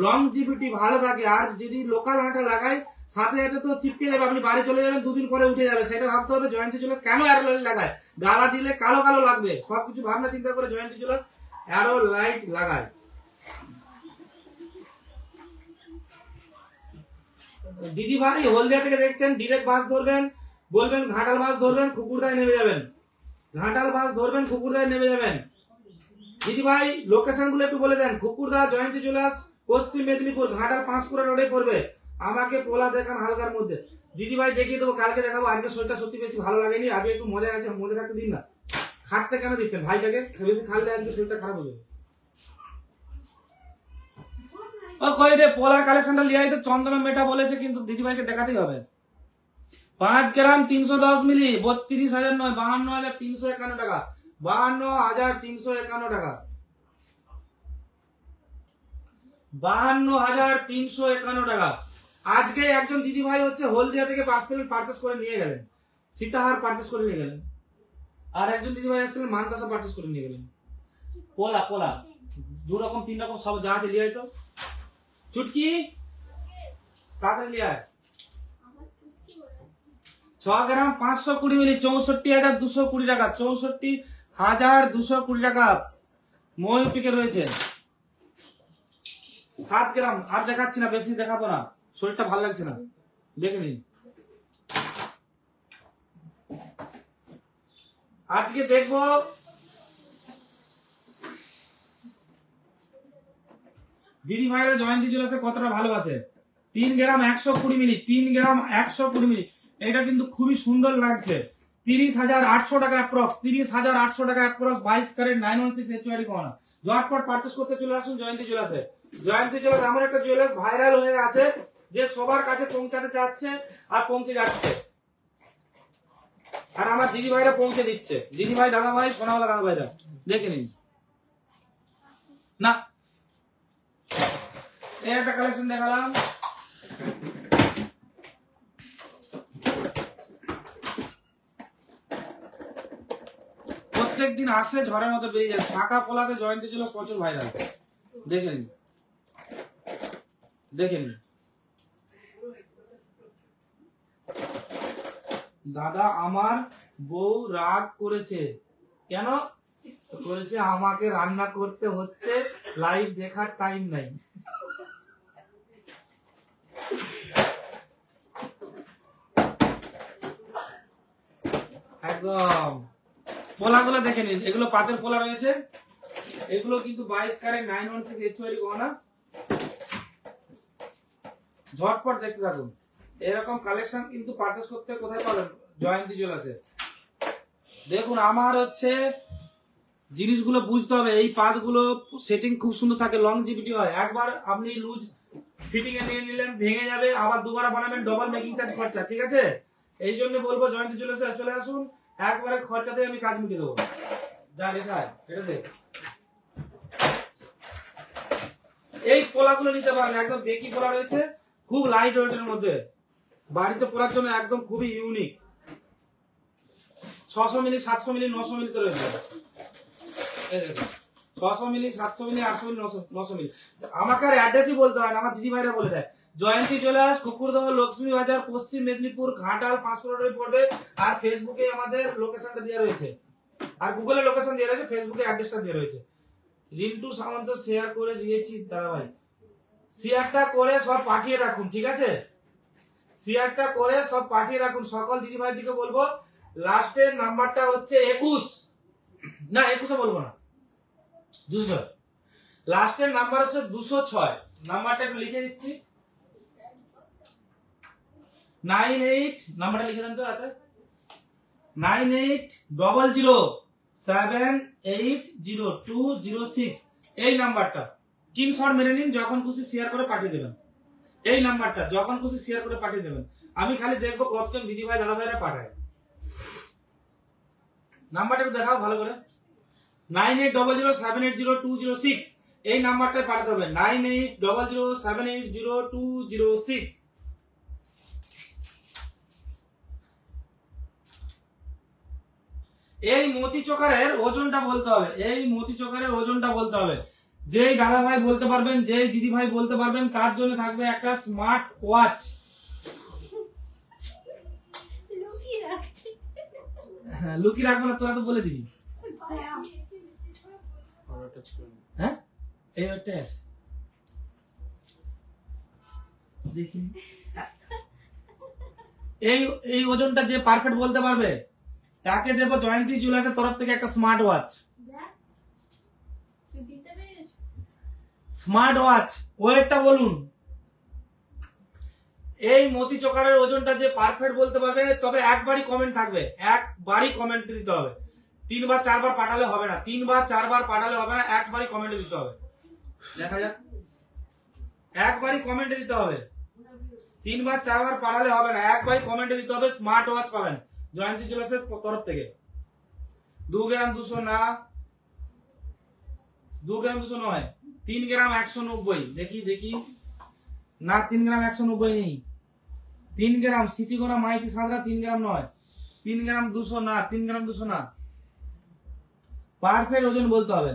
লংজিভিটি ভালো থাকে, আর যদি লোকাল আটা লাগাই সাথে এটা তো চিপকে যাবে, আপনি বাড়ি চলে যাবেন 2 দিন পরে উঠে যাবে, সেটা ভাবতে হবে। জয়ন্তী জুয়েলার্স কেন অ্যারো লাইট লাগায়? গালা দিলে কালো কালো লাগবে, সবকিছু ভাবনা চিন্তা করে জয়ন্তী জুয়েলার্স অ্যারো লাইট লাগায়। দিদি ভাই হলদিয়া থেকে দেখছেন, ডিরেক্ট বাস ধরবেন, বলবেন ঘাটাল বাস ধরবেন, খুকুরদায় নেমে যাবেন, ঘাটাল বাস ধরবেন, খুকুরদায় নেমে যাবেন। দিদি ভাই লোকেশন গুলো একটু বলে দেন। খুকুরদা জয়ন্তী জুয়েলার্স পশ্চিম মেদিনীপুর, ঘাটাল 5 রোডে পড়বে। আমাকে পোলা দেখান হালকার মধ্যে। দিদি ভাই দেখিয়ে দেবো, কালকে দেখাবো। আজকে শরীরটা সত্যি বেশি ভালো লাগেনি, আজকে একটু মজা আছে, মজা থাকতে দিন না। খাটতে কেন দিচ্ছেন ভাইটাকে? বেশি খাটলে আজকে শরীরটা খারাপ হবে। ও কই রে, পোলার কালেকশনটা লিয়াই তো চন্দনা মেটা বলেছে, কিন্তু দিদি ভাইকে দেখাতেই হবে। 5 গ্রাম 310 মিলি 32,000 নয়, 52,351 টাকা, 52,351 টাকা, 52,351 টাকা। আজকে একজন দিদি ভাই হচ্ছে হলদিয়া থেকে পার্চেস করে নিয়ে গেলেন, সীতাহার পার্চেস করে নিয়ে গেলেন, আর একজন দিদি ভাই আসছিলেন মানকাসা পার্চেস করে নিয়ে গেলেন। পোলা 2 রকম 3 রকম সব যা আছে লিয়ে তো চুটকি তাড়াতাড়ি লিয়ে 6 গ্রাম 520 মিলি 64,220 টাকা, 64,220 টাকা। ময়ূর পিকে রয়েছে 7 গ্রাম। আর দেখাচ্ছি না, বেশি দেখাবো না, শরীরটা ভালো লাগছে না, দেখে নিন। আজকে দেখবো দিদি ভাইরা জয়ন্তী জুয়েলার্সে কতটা ভালোবাসে। 3 গ্রাম 120 মিলি, 3 গ্রাম 120 মিলি, এটা কিন্তু খুবই সুন্দর লাগছে। 30,800 টাকা অ্যাপ্রক্স, 30,800 টাকা অ্যাপ্রক্স, 22 ক্যারেট 916 HUID গহনা। ঝটপট পারচেস করতে চলে আসুন জয়ন্তী জুয়েলার্সে। জয়ন্তী জুয়েলার্স এমন একটা জুয়েলার্স ভাইরাল হয়ে আছে যে সবার কাছে পৌঁছাতে চাচ্ছে আর পৌঁছে যাচ্ছে, আর আমার দিদি ভাইরা পৌঁছে দিচ্ছে। দিদি ভাই, দাদা ভাই, সোনাওয়ালা দাদা ভাইরা দেখে নিন না। এই একটা কালেকশন দেখালাম। প্রত্যেকদিন আসে ঝড়ের মতো বেরিয়ে যায়। ঢাকা পোলাতে জয়ন্তী জুয়েলার্স প্রচুর ভাইরাল, দেখে নিন, দেখে নিন। দাদা আমার বউ রাগ করেছে, কেন করেছে? আমাকে রান্না করতে হচ্ছে, লাইভ দেখার টাইম নাই। একদম পোলাগুলো দেখে নিন, এগুলো পাতের পোলা রয়েছে, এগুলো কিন্তু 22 ক্যারেট 916 HUID গহনা। ঝটপট দেখতে থাকুন। এরকম কালেকশন কিন্তু পারচেস করতে কোথায় পাবেন? জয়ন্তী জুয়েলার্সে। দেখুন আমার হচ্ছে জিনিসগুলো বুঝতে হবে, এই পাতগুলো সেটিং খুব সুন্দর থাকে, লংজিভিটি হয়। একবার আপনি লুজ ফিটিং এ নিয়ে নিলেন, ভেঙে যাবে, আবার দুবার বানাবেন, ডবল মেকিং চার্জ খরচা, ঠিক আছে? এই জন্য বলবো জয়ন্তী জুয়েলার্সে চলে আসুন, একবারে খরচাতে আমি কাজ মিটিয়ে দেবো। যা লেখা এটা দেখ, এই পোলাগুলো নিতে পারেন, একদম বেকি পোলা রয়েছে, খুব লাইট ওয়েটের মধ্যে, বাড়িতে পরার জন্য একদম খুবই ইউনিক। 600 মিলি, 700 মিলি, 900 মিলিতে রয়েছে। 600 মিলি, 700 মিলি, 800 মিলি, 900 মিলি। আমাকে আর অ্যাড্রেসই বলতে হয় না, আমার দিদি ভাইরা বলে দেয়। জয়ন্তী জুয়েলার্স, কুকুরদহ, লক্ষ্মী বাজার, পশ্চিম মেদিনীপুর, ঘাটাল, 5 রোডে পড়বে। আর ফেসবুকে আমাদের লোকেশনটা দেওয়া রয়েছে, আর গুগলে লোকেশন দেওয়া রয়েছে, ফেসবুকে অ্যাড্রেসটা দেওয়া রয়েছে। রিন্টু সামন্ত শেয়ার করে দিয়েছি দাদা ভাই, শেয়ারটা করে সব পাঠিয়ে রাখুন, ঠিক আছে? শেয়ারটা করে সব পাঠিয়ে রাখুন। সকল দিদি ভাই দিকে বলবো লাস্টের নাম্বারটা হচ্ছে 21, না 21 বলবো না, 206। লাস্টের নাম্বার হচ্ছে 206, নাম্বারটা একটু লিখে দিচ্ছি। 98 নাম্বারটা লিখে দেন তো হাতে, 9800780206, এই নাম্বারটা স্ক্রিনশট মেরে নিন, যখন খুশি শেয়ার করে পাঠিয়ে দেবেন। এই নাম্বারটা যখন খুশি শেয়ার করে পাঠিয়ে দেবেন, আমি খালি দেখবো কতজন দিদি ভাই দাদা ভাইরা পাঠায়। নাম্বারটা একটু দেখাও ভালো করে, 9800780206, এই নাম্বারটায় পাঠাতে হবে, 9800780206। এই মতি চোকারের ওজনটা বলতে হবে, এই মতি চোকারের ওজনটা বলতে হবে। যেই দাদা ভাই বলতে পারবেন, যেই দিদি ভাই বলতে পারবেন, তার জন্য থাকবে একটা স্মার্ট ওয়াচ। হ্যাঁ, লুকিয়ে রাখবো না, তোরা তো বলে দিবি। হ্যাঁ, এই একটা আছে দেখি, এই ওজনটা যে পারফেক্ট বলতে পারবে তাকে দেবো জয়ন্তী জুয়েলার্সের তরফ থেকে একটা স্মার্ট ওয়াচ। স্মার্ট ওয়াচ, ওয়েটটা বলুন। এই মতি চোকারের ওজনটা যে পারফেক্ট বলতে পারবে, তবে একবারই কমেন্ট থাকবে, একবারই কমেন্ট দিতে হবে। 3 বার 4 বার পাঠালে হবে না, 3 বার 4 বার পাঠালে হবে না, একবারই কমেন্টে দিতে হবে। দেখা যাক, একবারই কমেন্টে দিতে হবে, 3 বার 4 বার পাঠালে হবে না, একবারই কমেন্টে দিতে হবে। স্মার্ট ওয়াচ পাবেন জয়ন্তী জুয়েলার্সের তরফ থেকে। 2 গ্রাম 200 না, 2 গ্রাম 200 নয়, 3 গ্রাম 190। দেখি দেখি, না 3 গ্রাম 190 নেই, 3 গ্রাম সিটিগোনা মাইতি সাঁতরা, 3 গ্রাম নয়, 3 গ্রাম 200 না, 3 গ্রাম 200 না, পারফেক্ট ওজন বলতে হবে।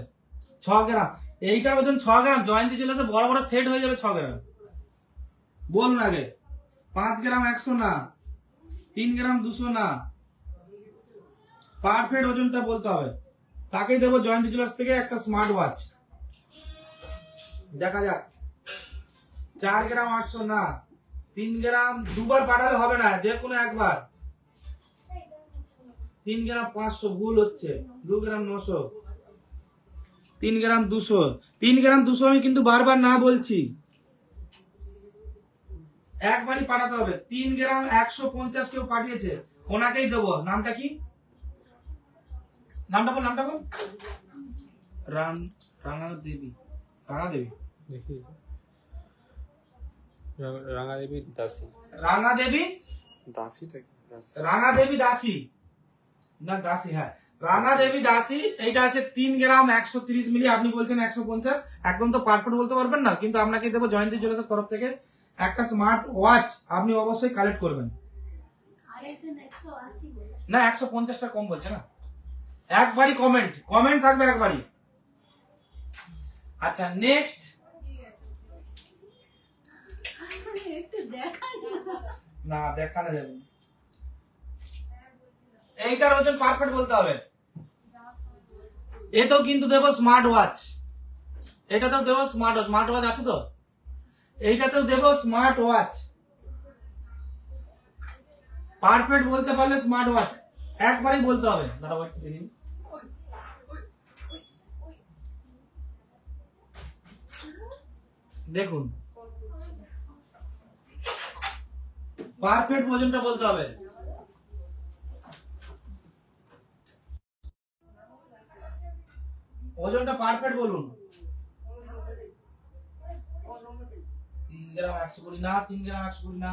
6 গ্রাম, এইটার ওজন 6 গ্রাম। জয়ন্তী জুয়েলার্সে বড় বড় সেট হয়ে যাবে 6 গ্রাম। বলুন আগে, 5 গ্রাম 100 না, 3 গ্রাম 200 না, পারফেক্ট ওজনটা বলতে হবে। তাকেই দেবো জয়ন্তী জুয়েলার্স থেকে একটা স্মার্ট ওয়াচ। দেখা যাক, 4 গ্রাম 800 না, 3 গ্রাম, দুবার পাঠালে হবে না, যে কোনো একবার। 3 গ্রাম 500, ভুল হচ্ছে, 2 গ্রাম 900, 3 গ্রাম 200, 3 গ্রাম 200 আমি কিন্তু বারবার না বলছি, একবারই পাঠাতে হবে। 3 গ্রাম 150 কেউ পাঠিয়েছে, ওনাকেই দেবো। নামটা কি? নামটা বল, নামটা বল। রাঙা দেবী, রাঙা দেবী, দেখি, রাঙা দেবী দাসী, রাঙা দেবী দাসীটা কি? দাসী, রাঙা দেবী দাসী, না দাসী, হ্যাঁ রাঙা দেবী দাসী। এইটা আছে 3 গ্রাম 130 মিলি, আপনি বলছেন 150, একদম তো পারফেক্ট বলতে পারবেন না, কিন্তু আপনাকে দেবো জয়ন্তী জুয়েলার্সের তরফ থেকে একটা স্মার্ট ওয়াচ। আপনি অবশ্যই কালেক্ট করবেন। না 150টা কম বলছে না, একবারই কমেন্ট থাকবে, একবারই। আচ্ছা নেক্সট, না দেখানো যাবে, এইটার ওজন পারফেক্ট বলতে হবে। এটাও কিন্তু দেবো স্মার্ট ওয়াচ, এটাতেও দেবো স্মার্ট ওয়াচ আছে তো, এইটাতেও দেবো স্মার্ট ওয়াচ। পারফেক্ট বলতে পারলে স্মার্ট ওয়াচ একবারই বলতে হবে। দাঁড়াও একটু দেখি, দেখুন পারফেক্ট ওজনটা বলতে হবে। ওজনটা পারফেক্ট বলুন। 3 গ্রাম 120 না, 3 গ্রাম 120 না,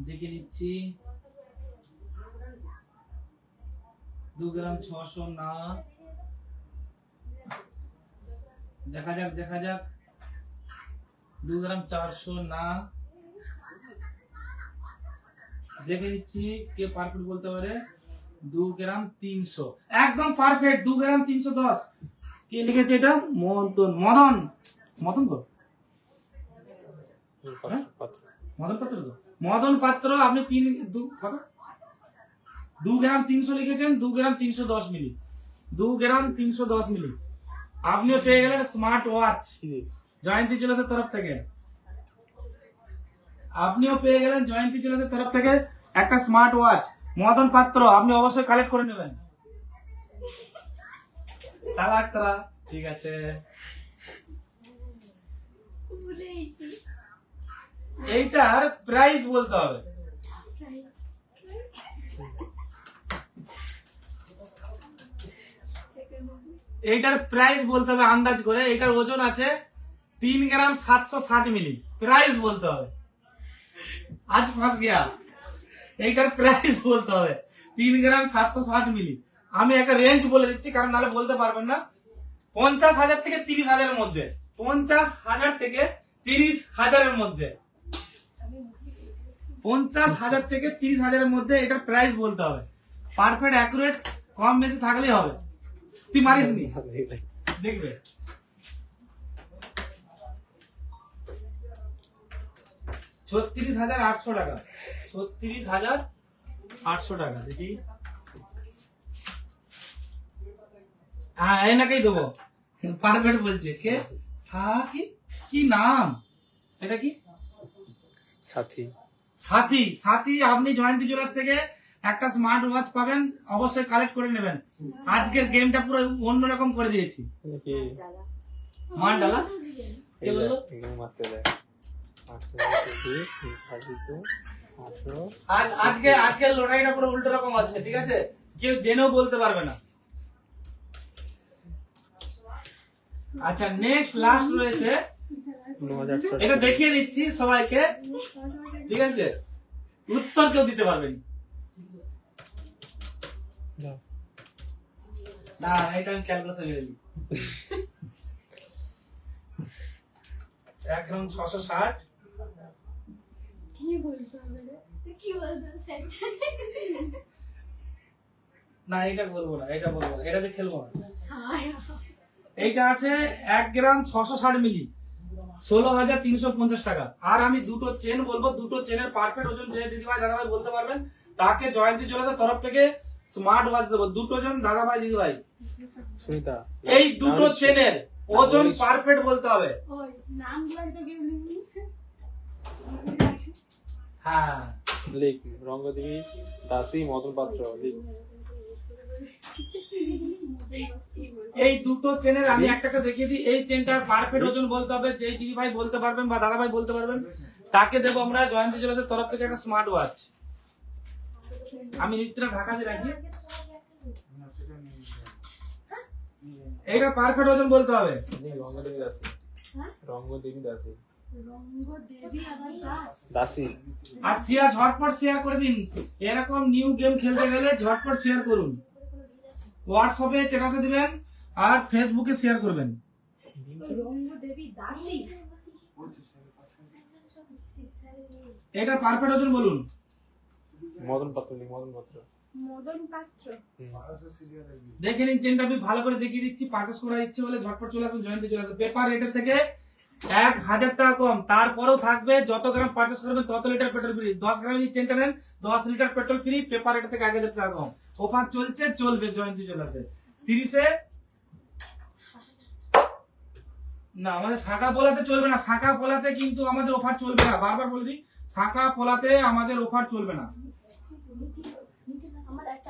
দেখে নিচ্ছি 2 গ্রাম 600 না, দেখা যাক 2 গ্রাম 400 না, দেখে নিচ্ছি কে পারফেক্ট বলতে পারে। 2 গ্রাম 300, একদম পারফেক্ট। 2 গ্রাম 310। কে লিখেছে এটা? মদন তো মদন পাত্র তো মদন পাত্র। আপনি 2 গ্রাম 300 লিখেছেন। 2 গ্রাম 310 মিলি, 2 গ্রাম 310 মিলি। আপনিও পেয়ে গেলেন স্মার্ট ওয়াচ জয়ন্তী জুয়েলার্সের তরফ থেকে। আপনিও পেয়ে গেলেন জয়ন্তী জুয়েলার্সের তরফ থেকে একটা স্মার্ট ওয়াচ। মদন পাত্র আপনি অবশ্যই কালেক্ট করে নেবেন। চালাক তারা, ঠিক আছে। এইটার প্রাইস বলতে হবে। এইটার প্রাইস বলতে হবে আন্দাজ করে। এটার ওজন আছে 3 গ্রাম 760 মিলি। প্রাইস বলতে হবে। আজ ফাঁস গিয়া। এইটার প্রাইস বলতে হবে 3 গ্রাম 760 মিলি। আমি একটা রেঞ্জ বলে দিচ্ছি, কারণ নাহলে বলতে পারবেন না। 50,000 থেকে 30,000 মধ্যে, 50,000 থেকে 30,000 মধ্যে, 50,000 থেকে 30,000 মধ্যে এটার প্রাইস বলতে হবে। পারফেক্ট অ্যাকুরেট, কম বেশি থাকলেই হবে। তুই মারিস নি, দেখবে। $36,800 টাকা, 36,800 টাকা। দেখি, হ্যাঁ এনাকেই দেবো। পারফেক্ট বলছে কে? কি নাম এটা? কি সাথী। আপনি জয়ন্তী জুয়েলার্স থেকে একটা স্মার্ট ওয়াচ পাবেন, অবশ্যই কালেক্ট করে নেবেন। আজকের গেমটা পুরো অন্যরকম করে দিয়েছি। মান্ডালা কে বললো? আজকের লড়াইটা পুরো উল্টো রকম হচ্ছে, ঠিক আছে? কেউ জেনেও বলতে পারবে না। আচ্ছা, নেক্সট লাস্ট রয়েছে, এটা দেখিয়ে দিচ্ছি সবাইকে, ঠিক আছে? উত্তর কেউ দিতে পারবেন না, এটা আমি ক্যালকুলেশন করে দিই। 1 গ্রাম 660। না এটা বলবো না, এটাতে খেলবো না। এইটা আছে 1 গ্রাম 660 মিলি, 16,350 টাকা। আর আমি দুটো চেন বলবো, দুটো চেনের পারফেক্ট ওজন যে দিদিভাই দাদাভাই বলতে পারবেন তাকে জয়ন্তী জুয়েলার্সের তরফ থেকে স্মার্ট ওয়াচ দেবো। দুটো জন দাদাভাই দিদিভাই, এই দুটো চেনের ওজন পারফেক্ট বলতে হবে। হ্যাঁ লিখ, রঙ্গদেবী দাসী, মদন পাত্র লিখ। এই দুটো চেনের আমি একটা দেখিয়ে দিই। এই চেনটার পারফেক্ট ওজন বলতে হবে। যেই দিদি ভাই বলতে পারবেন বা দাদা ভাই বলতে পারবেন তাকে দেবো আমরা জয়ন্তী জুয়েলার্সের তরফ থেকে একটা স্মার্ট ওয়াচ। আমি নিত্যটা ঢাকা দিয়ে রাখি। এইটা পারফেক্ট ওজন বলতে হবে। রঙ্গদেবী দাসী। আর শেয়ার ঝটপট শেয়ার করে দিন। এরকম নিউ গেম খেলতে গেলে ঝটপট শেয়ার করুন। হোয়াটসঅ্যাপে স্ট্যাটাসে দিবেন আর ফেসবুকে শেয়ার করবেন। এটা পারফেক্ট ওজন বলুন। মদন পাত্র। দেখে নিন চেনটা আমি ভালো করে দেখিয়ে দিচ্ছি। পারচেজ করার ইচ্ছে হলে ঝটপট চলে আসুন জয়ন্তী জুয়েলার্সে। পেপার রেটের থেকে 1,000 টাকা কম, তারপরেও থাকবে যত গ্রাম পারচেজ করবেন তত লিটার পেট্রোল ফ্রি। 10 গ্রামের এই চেনটা নেন, 10 লিটার পেট্রোল ফ্রি। পেপার রেটের থেকে 1,000 টাকা কম। অফার চলবে জয়ন্তী জুয়েলার্সে। 30-এ না, আমাদের শাখা পোলাতে চলবে না। শাখা পোলাতে কিন্তু আমাদের অফার চলবে না। বারবার বলে দিই, শাখা পোলাতে আমাদের অফার চলবে না।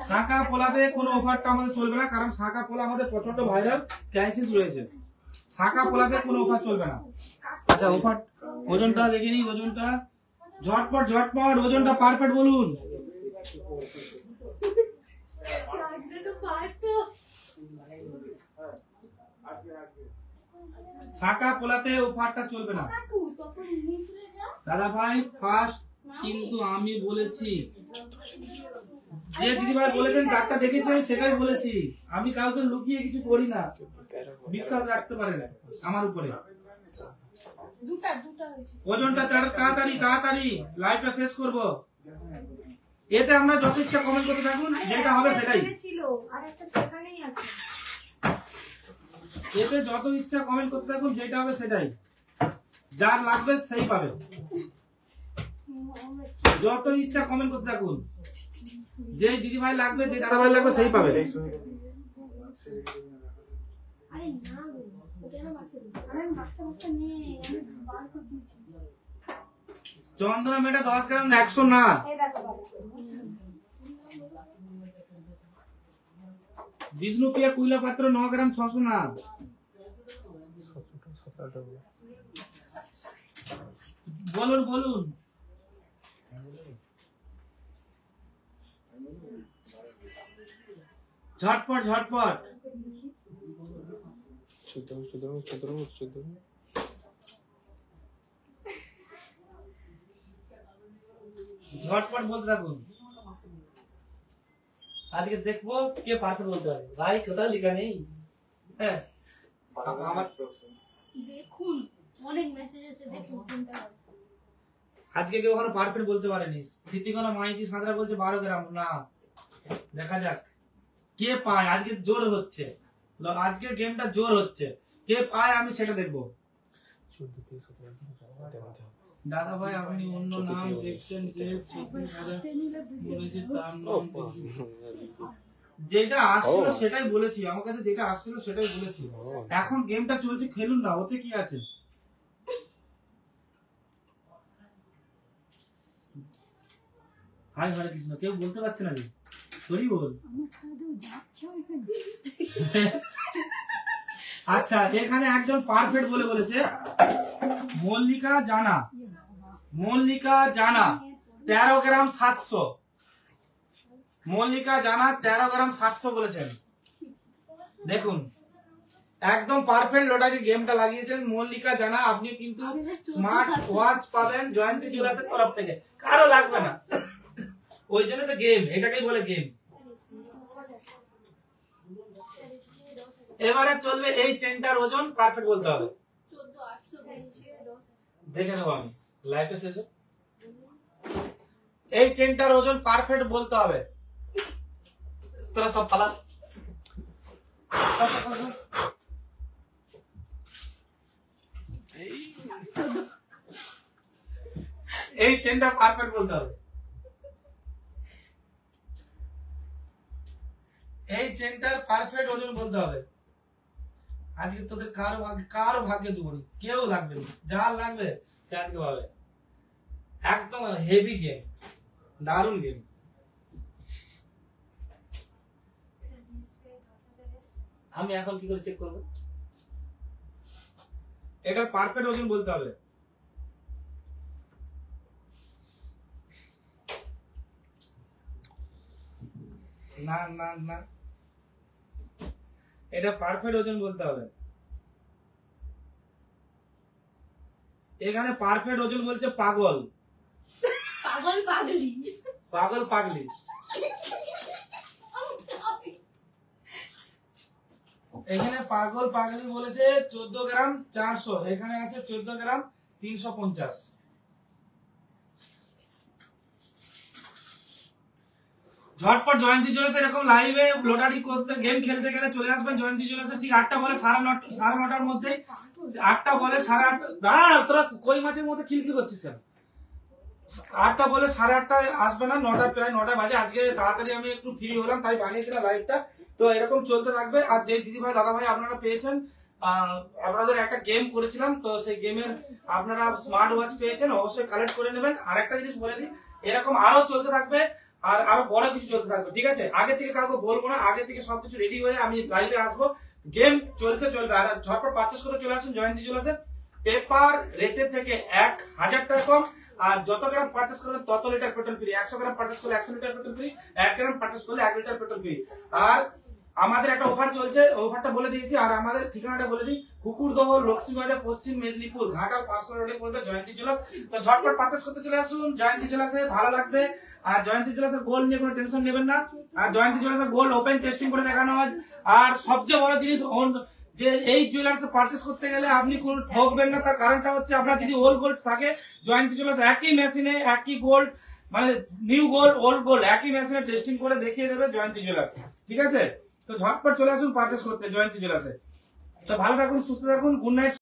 শাখা পোলাতে কোনো অফারটা আমাদের চলবে না, কারণ শাখা পোলা আমাদের প্রচন্ড ভাইরাল ক্রাইসিস রয়েছে। শাখা পোলাতে কোনো অফার চলবে না। আচ্ছা, অফার ওজনটা দেখে নিই। ওজনটা ঝটপট ওজনটা পারফেক্ট বলুন। শাখা পোলাতে অফারটা চলবে না। দাদা ভাই ফার্স্ট কিন্তু আমি বলেছি, যে দিদিভাই বলেছেন যারটা দেখেছি সেটাই বলেছি, আমি কাউকে লুকিয়ে কিছু করি না, বিশ্বাস রাখতে পারেন আমার উপরে। ওজনটা তাড়াতাড়ি তাড়াতাড়ি লাইভটা শেষ করব। এতে আমরা যত ইচ্ছা কমেন্ট করতে থাকুন, যেটা হবে সেটাই। এতে যত ইচ্ছা কমেন্ট করতে থাকুন, যেটা হবে সেটাই, যার লাগবে সেই পাবে। যত ইচ্ছা কমেন্ট করতে থাকুন, যে দিদি ভাই লাগবে, যে দাদা ভাই লাগবে সেই পাবে। চন্দ্র মেটা 10 গ্রাম 100 না, বিষ্ণুপ্রিয়া কুইলা পাত্র 9 গ্রাম 600 না। বলুন বলুন, ঝটপট ঝটপট। ঝটপট বলতে থাকুন। আজকে দেখবো কে পারফেক্ট বলতে পারে। ভাই কোথাও লেখা নেই। হ্যাঁ আমার দেখুন অনেক মেসেজ এসে দেখুন কোনটা হবে। আজকে কেউ ওখানে পারফেক্ট বলতে পারেনি। স্মৃতিকোনা মাইতি সাঁতরা বলছে 12 গ্রাম না। দেখা যাক কে পায়। আজকে জোর হচ্ছে, আজকে গেমটা জোর হচ্ছে, কে পায় আমি সেটা দেখবো। দাদা ভাই আপনি অন্য নাম দেখছেন যে 36,000 তার নাম যেটা আসছিল সেটাই বলেছি, আমার কাছে যেটা আসছিল সেটাই বলেছি। এখন গেমটা চলছে, খেলুন না, ওতে কি আছে। হাই হরে কৃষ্ণ, কেউ বলতে পারছে না যে তোরই বল। আচ্ছা এখানে একজন পারফেক্ট বলে বলেছে মল্লিকা জানা। মল্লিকা জানা 13 গ্রাম 700। মল্লিকা জানা 13 গ্রাম 700 বলেছেন। দেখুন একদম পারফেক্ট লোটাকে গেমটা লাগিয়েছেন মল্লিকা জানা। আপনি কিন্তু স্মার্ট ওয়াচ পাবেন জয়ন্তী জুয়েলার্সের তরফ থেকে, কারো লাগবে না। ওই জন্য তো গেম, এটাকেই বলে গেম। এবারে চলবে এই চেনটার ওজন পারফেক্ট বলতে হবে। দেখে নেবো আমি লাইভটা শেষে। এই চেনটার ওজন পারফেক্ট বলতে হবে। তোরা সব পালা। এই চেনটা পারফেক্ট বলতে হবে। এই চেনটার পারফেক্ট ওজন বলতে হবে। আজকে তোদের কারো ভাগ্যে দেবো না, কেউ লাগবে না, যার লাগবে সে আজকে পাবে। একদম হেভি গেম, দারুণ গেম। আমি এখন কি করে চেক করব? এটার পারফেক্ট ওজন বলতে হবে। না না না, এটা পারফেক্ট ওজন বলতে হবে। এখানে পারফেক্ট ওজন বলছে পাগল। পাগল পাগলি, পাগল পাগলি। এখানে পাগল পাগলি বলেছে 14 গ্রাম 400, এখানে আছে 14 গ্রাম 350। ঝটপট জয়ন্তী জুয়েলার্স এরকম লাইভে লোটারি করতে গেম খেলতে গেলে চলে আসবেন জয়ন্তী জুয়েলার্সে ঠিক 8টা বলে 9:30 মধ্যেই। 8টা বলে 8:30। দাঁড়া তোরা কই মাছের মধ্যে খিলকি করছিস কেন? 8টা বলে 8:30 আসবে না, 9টা প্রায় 9টা বাজে। আজকে তাড়াতাড়ি আমি একটু ফ্রি হলাম তাই বানিয়ে দিলাম লাইভটা। তো এরকম চলতে থাকবে। আর যে দিদি ভাই দাদা ভাই আপনারা পেয়েছেন, আপনাদের একটা গেম করেছিলাম, তো সেই গেমের আপনারা স্মার্ট ওয়াচ পেয়েছেন, অবশ্যই কালেক্ট করে নেবেন। আর একটা জিনিস বলে দিই, এরকম আরো চলতে থাকবে, আর আরো বড় কিছু চলতে থাকবে, ঠিক আছে? আগে থেকে কাউকে বলবো না, আগে থেকে সবকিছু রেডি হয়ে আমি লাইভে আসবো। গেম চলতে চলবে। আর ঝটপট পারচেস করতে চলে আসুন জয়ন্তী জুয়েলার্সে। পেপার রেটের থেকে 1000 টাকা কম, আর যত গ্রাম পারচেস করবেন তত লিটার পেট্রোল ফ্রি। 100 গ্রাম পারচেস করলে 100 লিটার পেট্রোল ফ্রি, 1 গ্রাম পারচেস করলে 1 লিটার পেট্রোল ফ্রি। আর আমাদের একটা অফার চলছে, অফারটা বলে দিয়েছি। আর আমাদের ঠিকানাটা বলে দিই, কুকুরদহ লক্ষ্মীবাজার, পশ্চিম মেদিনীপুর, ঘাটাল 5 রোডে পড়বে জয়ন্তী জুয়েলার্স। তো ঝটপট পারচেজ করতে চলে আসুন জয়ন্তী জুয়েলার্সে, ভালো লাগবে। আর জয়ন্তী জুয়েলার্সের গোল্ড নিয়ে কোনো টেনশন নেবেন না। আর জয়ন্তী জুয়েলার্সের গোল্ড ওপেন টেস্টিং করে দেখানো হয়। আর সবচেয়ে বড় জিনিস যে এই জুয়েলার্স পারচেজ করতে গেলে আপনি কোন ঠকবেন না। তার কারণটা হচ্ছে আপনার যদি ওল্ড গোল্ড থাকে, জয়ন্তী জুয়েলার্স একই মেশিনে একই গোল্ড, মানে নিউ গোল্ড ওল্ড গোল্ড একই মেশিনে টেস্টিং করে দেখিয়ে দেবে জয়ন্তী জুয়েলার্স। ঠিক আছে, তো ঝটপট চলে আসুন পারচেজ করতে জয়ন্তী জুয়েলার্সে। তো ভালো থাকুন, সুস্থ থাকুন, গুড নাইট।